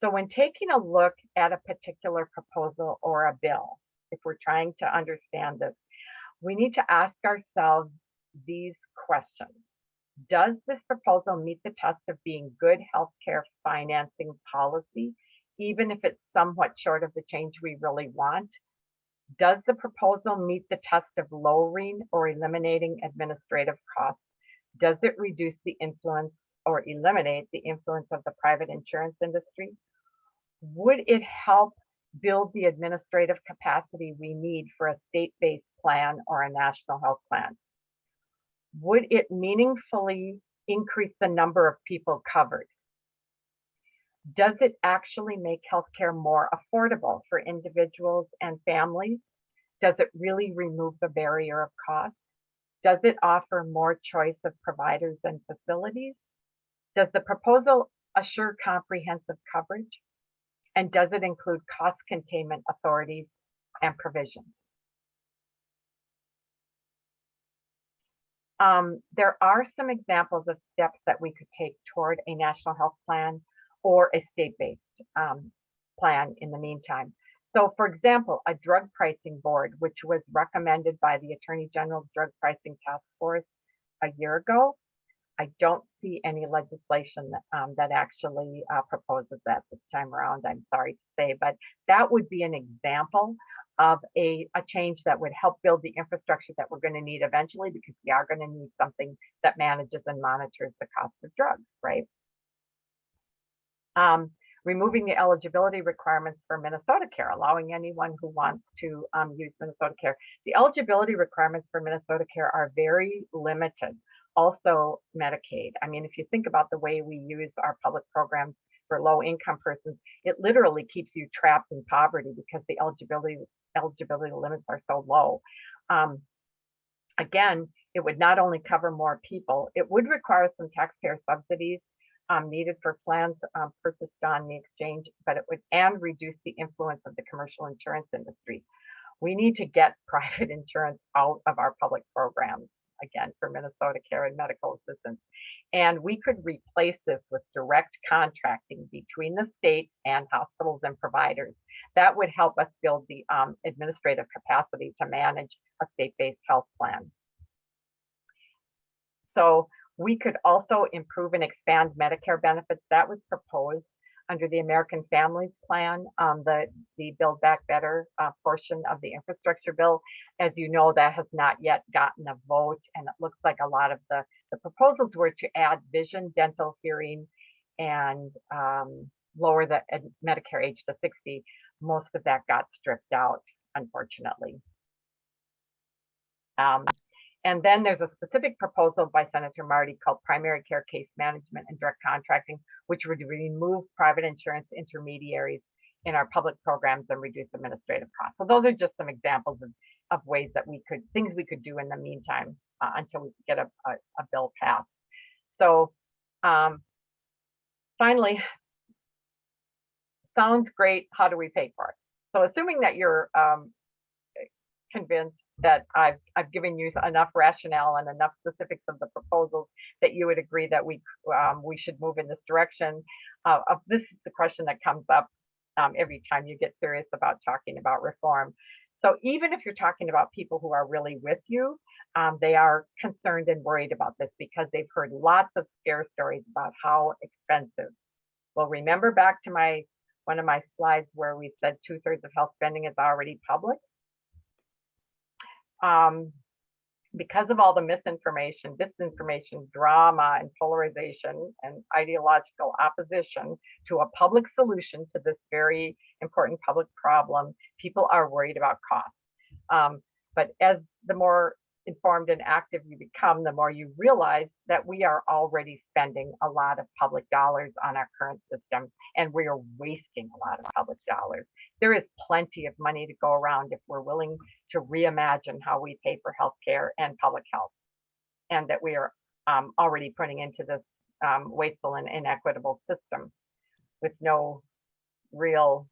So when taking a look at a particular proposal or a bill, if we're trying to understand this, we need to ask ourselves these questions. Does this proposal meet the test of being good healthcare financing policy, even if it's somewhat short of the change we really want? Does the proposal meet the test of lowering or eliminating administrative costs? Does it reduce the influence or eliminate the influence of the private insurance industry? Would it help build the administrative capacity we need for a state-based plan or a national health plan? Would it meaningfully increase the number of people covered? Does it actually make healthcare more affordable for individuals and families? Does it really remove the barrier of cost? Does it offer more choice of providers and facilities? Does the proposal assure comprehensive coverage? And does it include cost containment authorities and provisions? There are some examples of steps that we could take toward a national health plan or a state-based plan in the meantime. So for example, a drug pricing board, which was recommended by the Attorney General's Drug Pricing Task Force a year ago. I don't see any legislation that actually proposes that this time around, I'm sorry to say, but that would be an example of a change that would help build the infrastructure that we're going to need eventually, because we are going to need something that manages and monitors the cost of drugs, right? Removing the eligibility requirements for Minnesota Care, allowing anyone who wants to use Minnesota Care. The eligibility requirements for Minnesota Care are very limited. Also Medicaid. I mean, if you think about the way we use our public programs for low income persons, it literally keeps you trapped in poverty because the eligibility limits are so low. Again, it would not only cover more people, it would require some taxpayer subsidies needed for plans purchased on the exchange, but it would and reduce the influence of the commercial insurance industry. We need to get private insurance out of our public programs, again, for Minnesota Care and medical assistance. And we could replace this with direct contracting between the state and hospitals and providers. That would help us build the administrative capacity to manage a state-based health plan. So we could also improve and expand Medicare benefits. That was proposed under the American Families Plan, the Build Back Better portion of the infrastructure bill. As you know, that has not yet gotten a vote, and it looks like a lot of the proposals were to add vision, dental, hearing, and lower the Medicare age to 60. Most of that got stripped out, unfortunately. And then there's a specific proposal by Senator Marty called primary care case management and direct contracting, which would remove private insurance intermediaries in our public programs and reduce administrative costs. So those are just some examples of ways that things we could do in the meantime until we get a bill passed. So finally, sounds great. How do we pay for it? So assuming that you're convinced that I've given you enough rationale and enough specifics of the proposals that you would agree that we should move in this direction. This is the question that comes up every time you get serious about talking about reform. So even if you're talking about people who are really with you, they are concerned and worried about this because they've heard lots of scare stories about how expensive. Well, remember back to one of my slides where we said 2/3 of health spending is already public. Because of all the misinformation, disinformation, drama, and polarization, and ideological opposition to a public solution to this very important public problem, people are worried about costs. But as the more informed and active you become, the more you realize that we are already spending a lot of public dollars on our current system, and we are wasting a lot of public dollars. There is plenty of money to go around if we're willing to reimagine how we pay for healthcare and public health, and that we are already putting into this wasteful and inequitable system with no real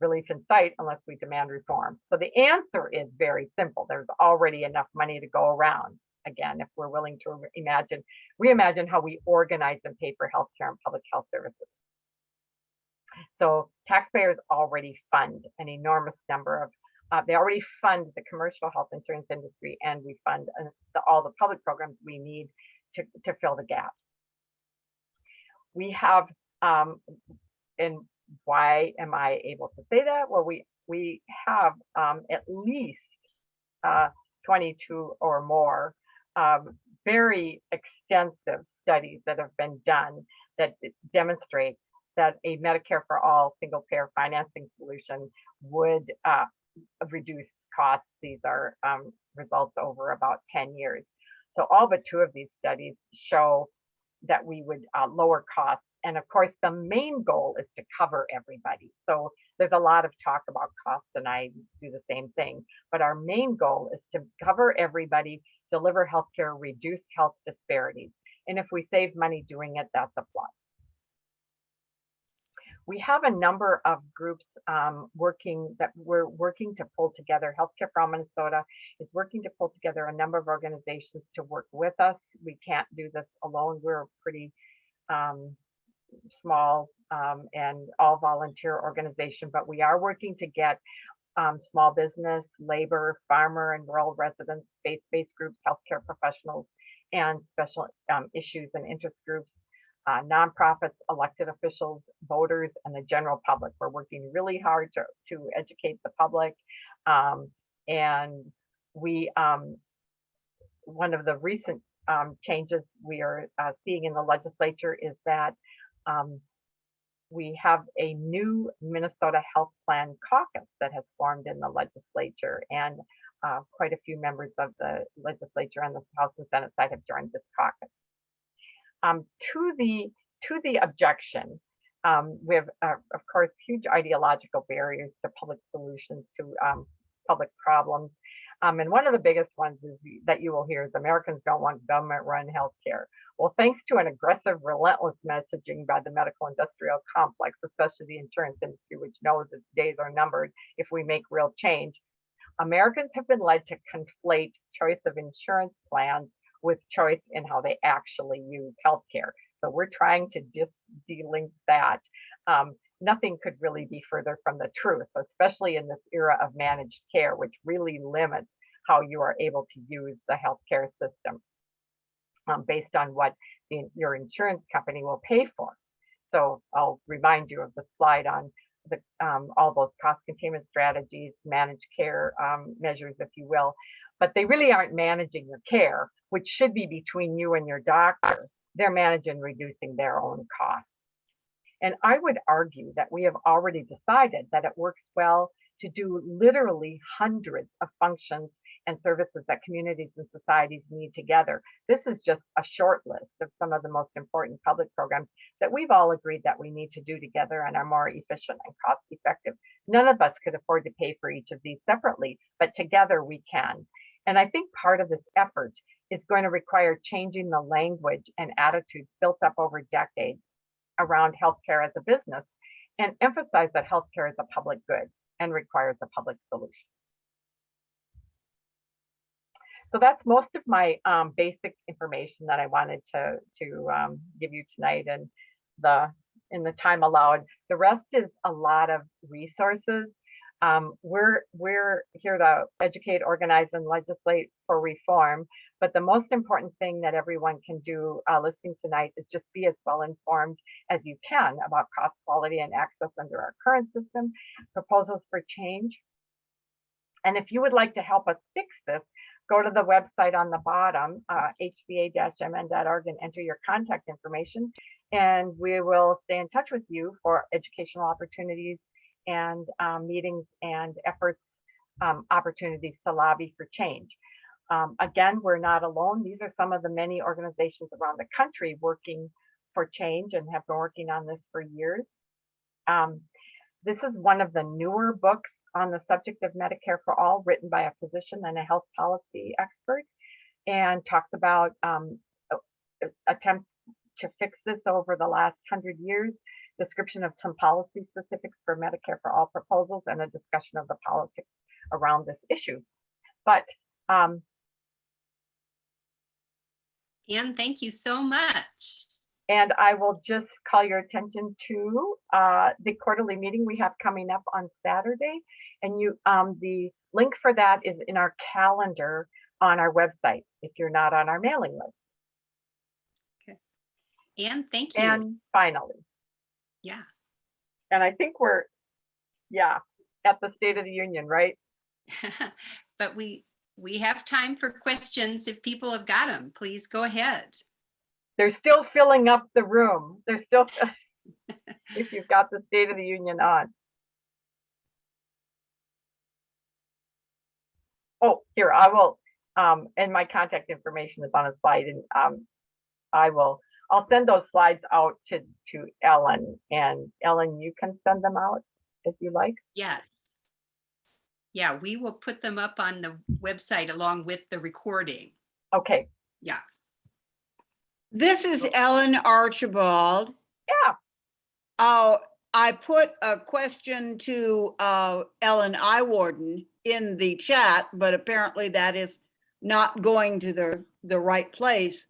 relief in sight unless we demand reform. So the answer is very simple. There's already enough money to go around. Again, if we're willing to reimagine how we organize and pay for healthcare and public health services. So taxpayers already fund an enormous number of, they already fund the commercial health insurance industry, and we fund all the public programs we need to fill the gap. We have, and why am I able to say that? Well, we have at least 22 or more very extensive studies that have been done that demonstrate that a Medicare for all single payer financing solution would reduce costs. These are results over about 10 years. So all but 2 of these studies show that we would lower costs. And of course, the main goal is to cover everybody. So there's a lot of talk about costs, and I do the same thing. But our main goal is to cover everybody, deliver healthcare, reduce health disparities. And if we save money doing it, that's a plus. We have a number of groups we're working to pull together. Healthcare for All Minnesota is working to pull together a number of organizations to work with us. We can't do this alone. We're a pretty small and all volunteer organization, but we are working to get small business, labor, farmer and rural residents, faith-based groups, healthcare professionals, and special issues and interest groups, nonprofits, elected officials, voters, and the general public. We're working really hard to educate the public. And we, one of the recent changes we are seeing in the legislature is that we have a new Minnesota Health Plan caucus that has formed in the legislature, and quite a few members of the legislature on the House and Senate side have joined this caucus. To the objection, we have, of course, huge ideological barriers to public solutions to public problems. And one of the biggest ones is that you will hear is Americans don't want government-run healthcare. Well, thanks to an aggressive, relentless messaging by the medical industrial complex, especially the insurance industry, which knows its days are numbered if we make real change, Americans have been led to conflate choice of insurance plans with choice in how they actually use healthcare. So we're trying to de-link that. Nothing could really be further from the truth, especially in this era of managed care, which really limits how you are able to use the healthcare system based on what your insurance company will pay for. So I'll remind you of the slide on all those cost containment strategies, managed care measures, if you will, but they really aren't managing your care, which should be between you and your doctor. They're managing reducing their own costs. And I would argue that we have already decided that it works well to do literally hundreds of functions and services that communities and societies need together. This is just a short list of some of the most important public programs that we've all agreed that we need to do together and are more efficient and cost effective. None of us could afford to pay for each of these separately, but together we can. And I think part of this effort is going to require changing the language and attitudes built up over decades around healthcare as a business, and emphasize that healthcare is a public good and requires a public solution. So that's most of my basic information that I wanted to give you tonight, and in the time allowed. The rest is a lot of resources. We're here to educate, organize, and legislate for reform. But the most important thing that everyone can do listening tonight is just be as well informed as you can about cost, quality, and access under our current system, proposals for change. And if you would like to help us fix this, go to the website on the bottom, hca-mn.org, and enter your contact information. And we will stay in touch with you for educational opportunities and meetings and efforts, opportunities to lobby for change. Again, we're not alone. These are some of the many organizations around the country working for change and have been working on this for years. This is one of the newer books on the subject of Medicare for All, written by a physician and a health policy expert, and talks about attempts to fix this over the last 100 years, description of some policy specifics for Medicare for All proposals, and a discussion of the politics around this issue. But Anne, thank you so much. And I will just call your attention to the quarterly meeting we have coming up on Saturday. And the link for that is in our calendar on our website, if you're not on our mailing list. Okay. Anne, thank you. And finally. Yeah. And I think we're, at the State of the Union, right? But we have time for questions if people have got them. Please go ahead. They're still filling up the room. They're still, if you've got the State of the Union on. Oh, here, I will, and my contact information is on a slide, and I'll send those slides out to Ellen, and Ellen, you can send them out if you like. Yes. Yeah, we will put them up on the website along with the recording. Okay. Yeah. This is Ellen Archibald. Yeah. I put a question to Ellen Iwarden in the chat, but apparently that is not going to the right place.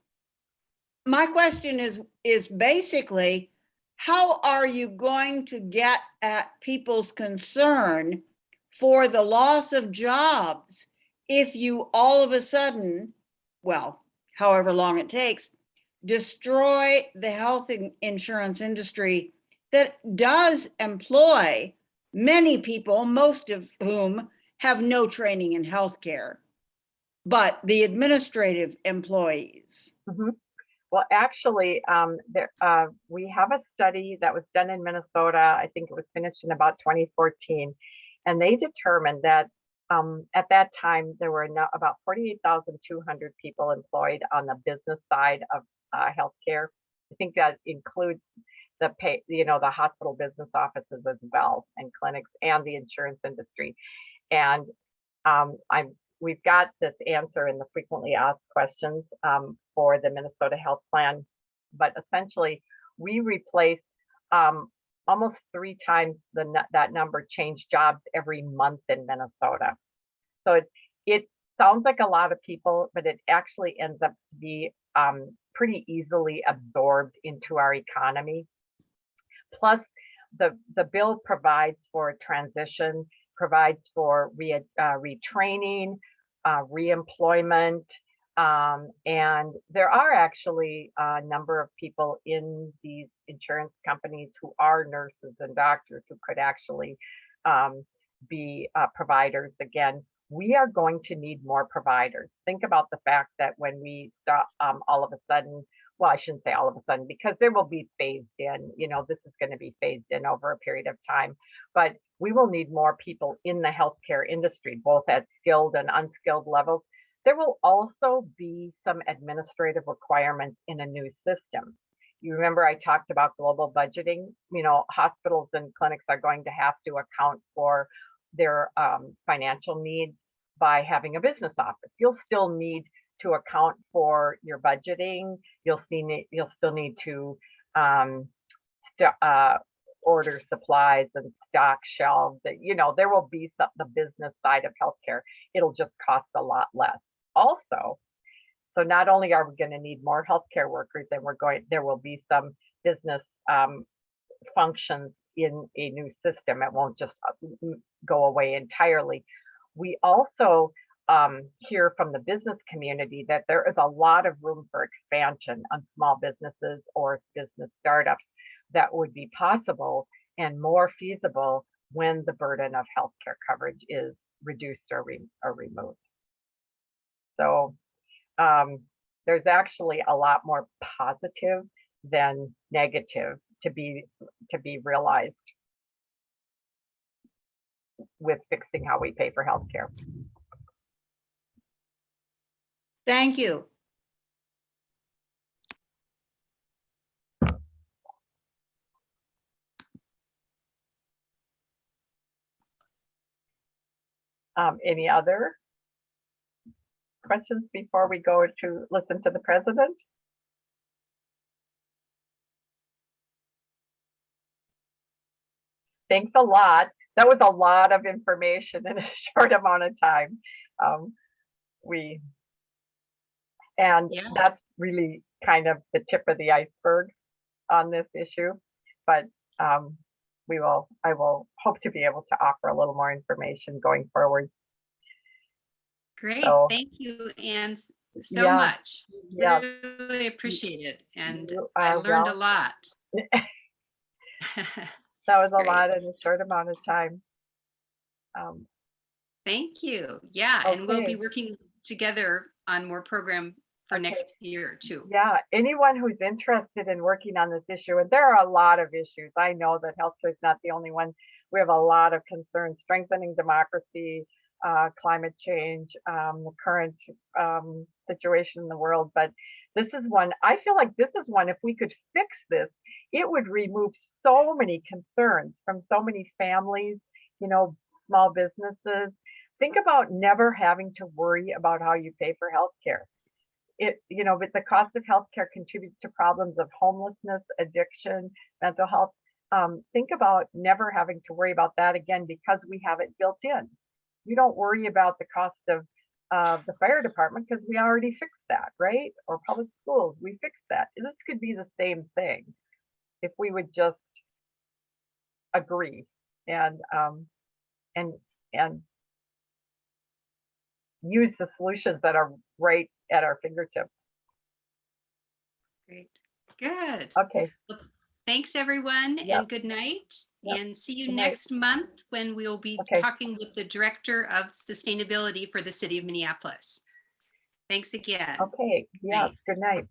My question is basically, how are you going to get at people's concern for the loss of jobs if you all of a sudden, well, however long it takes, destroy the health insurance industry that does employ many people, most of whom have no training in healthcare, but the administrative employees? Mm-hmm. Well, actually, we have a study that was done in Minnesota. I think it was finished in about 2014, and they determined that at that time there were about 48,200 people employed on the business side of healthcare. I think that includes the hospital business offices as well, and clinics, and the insurance industry. And we've got this answer in the frequently asked questions for the Minnesota Health Plan, but essentially we replace almost 3 times that number change jobs every month in Minnesota. So it sounds like a lot of people, but it actually ends up to be pretty easily absorbed into our economy. Plus, the bill provides for transition, provides for retraining, reemployment, and there are actually a number of people in these insurance companies who are nurses and doctors who could actually be providers. Again, we are going to need more providers. Think about the fact that when we stop, all of a sudden well, I shouldn't say all of a sudden, because there will be phased in, this is going to be phased in over a period of time, but we will need more people in the healthcare industry, both at skilled and unskilled levels. There will also be some administrative requirements in a new system. You remember I talked about global budgeting. Hospitals and clinics are going to have to account for their financial needs by having a business office. You'll still need to account for your budgeting. You'll still need to order supplies and stock shelves. There will be the business side of healthcare. It'll just cost a lot less. Also, so not only are we going to need more healthcare workers, and there will be some business functions in a new system. It won't just go away entirely. We also hear from the business community that there is a lot of room for expansion on small businesses or business startups that would be possible and more feasible when the burden of healthcare coverage is reduced or removed. So there's actually a lot more positive than negative to be realized with fixing how we pay for healthcare. Thank you. Any other questions before we go to listen to the president? Thanks a lot. That was a lot of information in a short amount of time. That's really kind of the tip of the iceberg on this issue, but I will hope to be able to offer a little more information going forward. Great. So, thank you, Anne, so much. Yeah. Really appreciate it. And I learned a lot. That was a lot in a short amount of time. Thank you. Yeah, Okay. and we'll be working together on more program for next year too. Yeah, anyone who's interested in working on this issue, and there are a lot of issues. I know that healthcare is not the only one. We have a lot of concerns: strengthening democracy, climate change, the current situation in the world. But this is one, I feel like this is one, if we could fix this, it would remove so many concerns from so many families, small businesses. Think about never having to worry about how you pay for healthcare. But the cost of healthcare contributes to problems of homelessness, addiction, mental health. Think about never having to worry about that again, because we have it built in. We don't worry about the cost of the fire department because we already fixed that, right? Or public schools, we fixed that. This could be the same thing if we would just agree and use the solutions that are right at our fingertips. Great. Good. Okay. Well, thanks, everyone, and good night. And see you next month when we'll be talking with the Director of Sustainability for the City of Minneapolis. Thanks again. Okay. Yeah. Good night.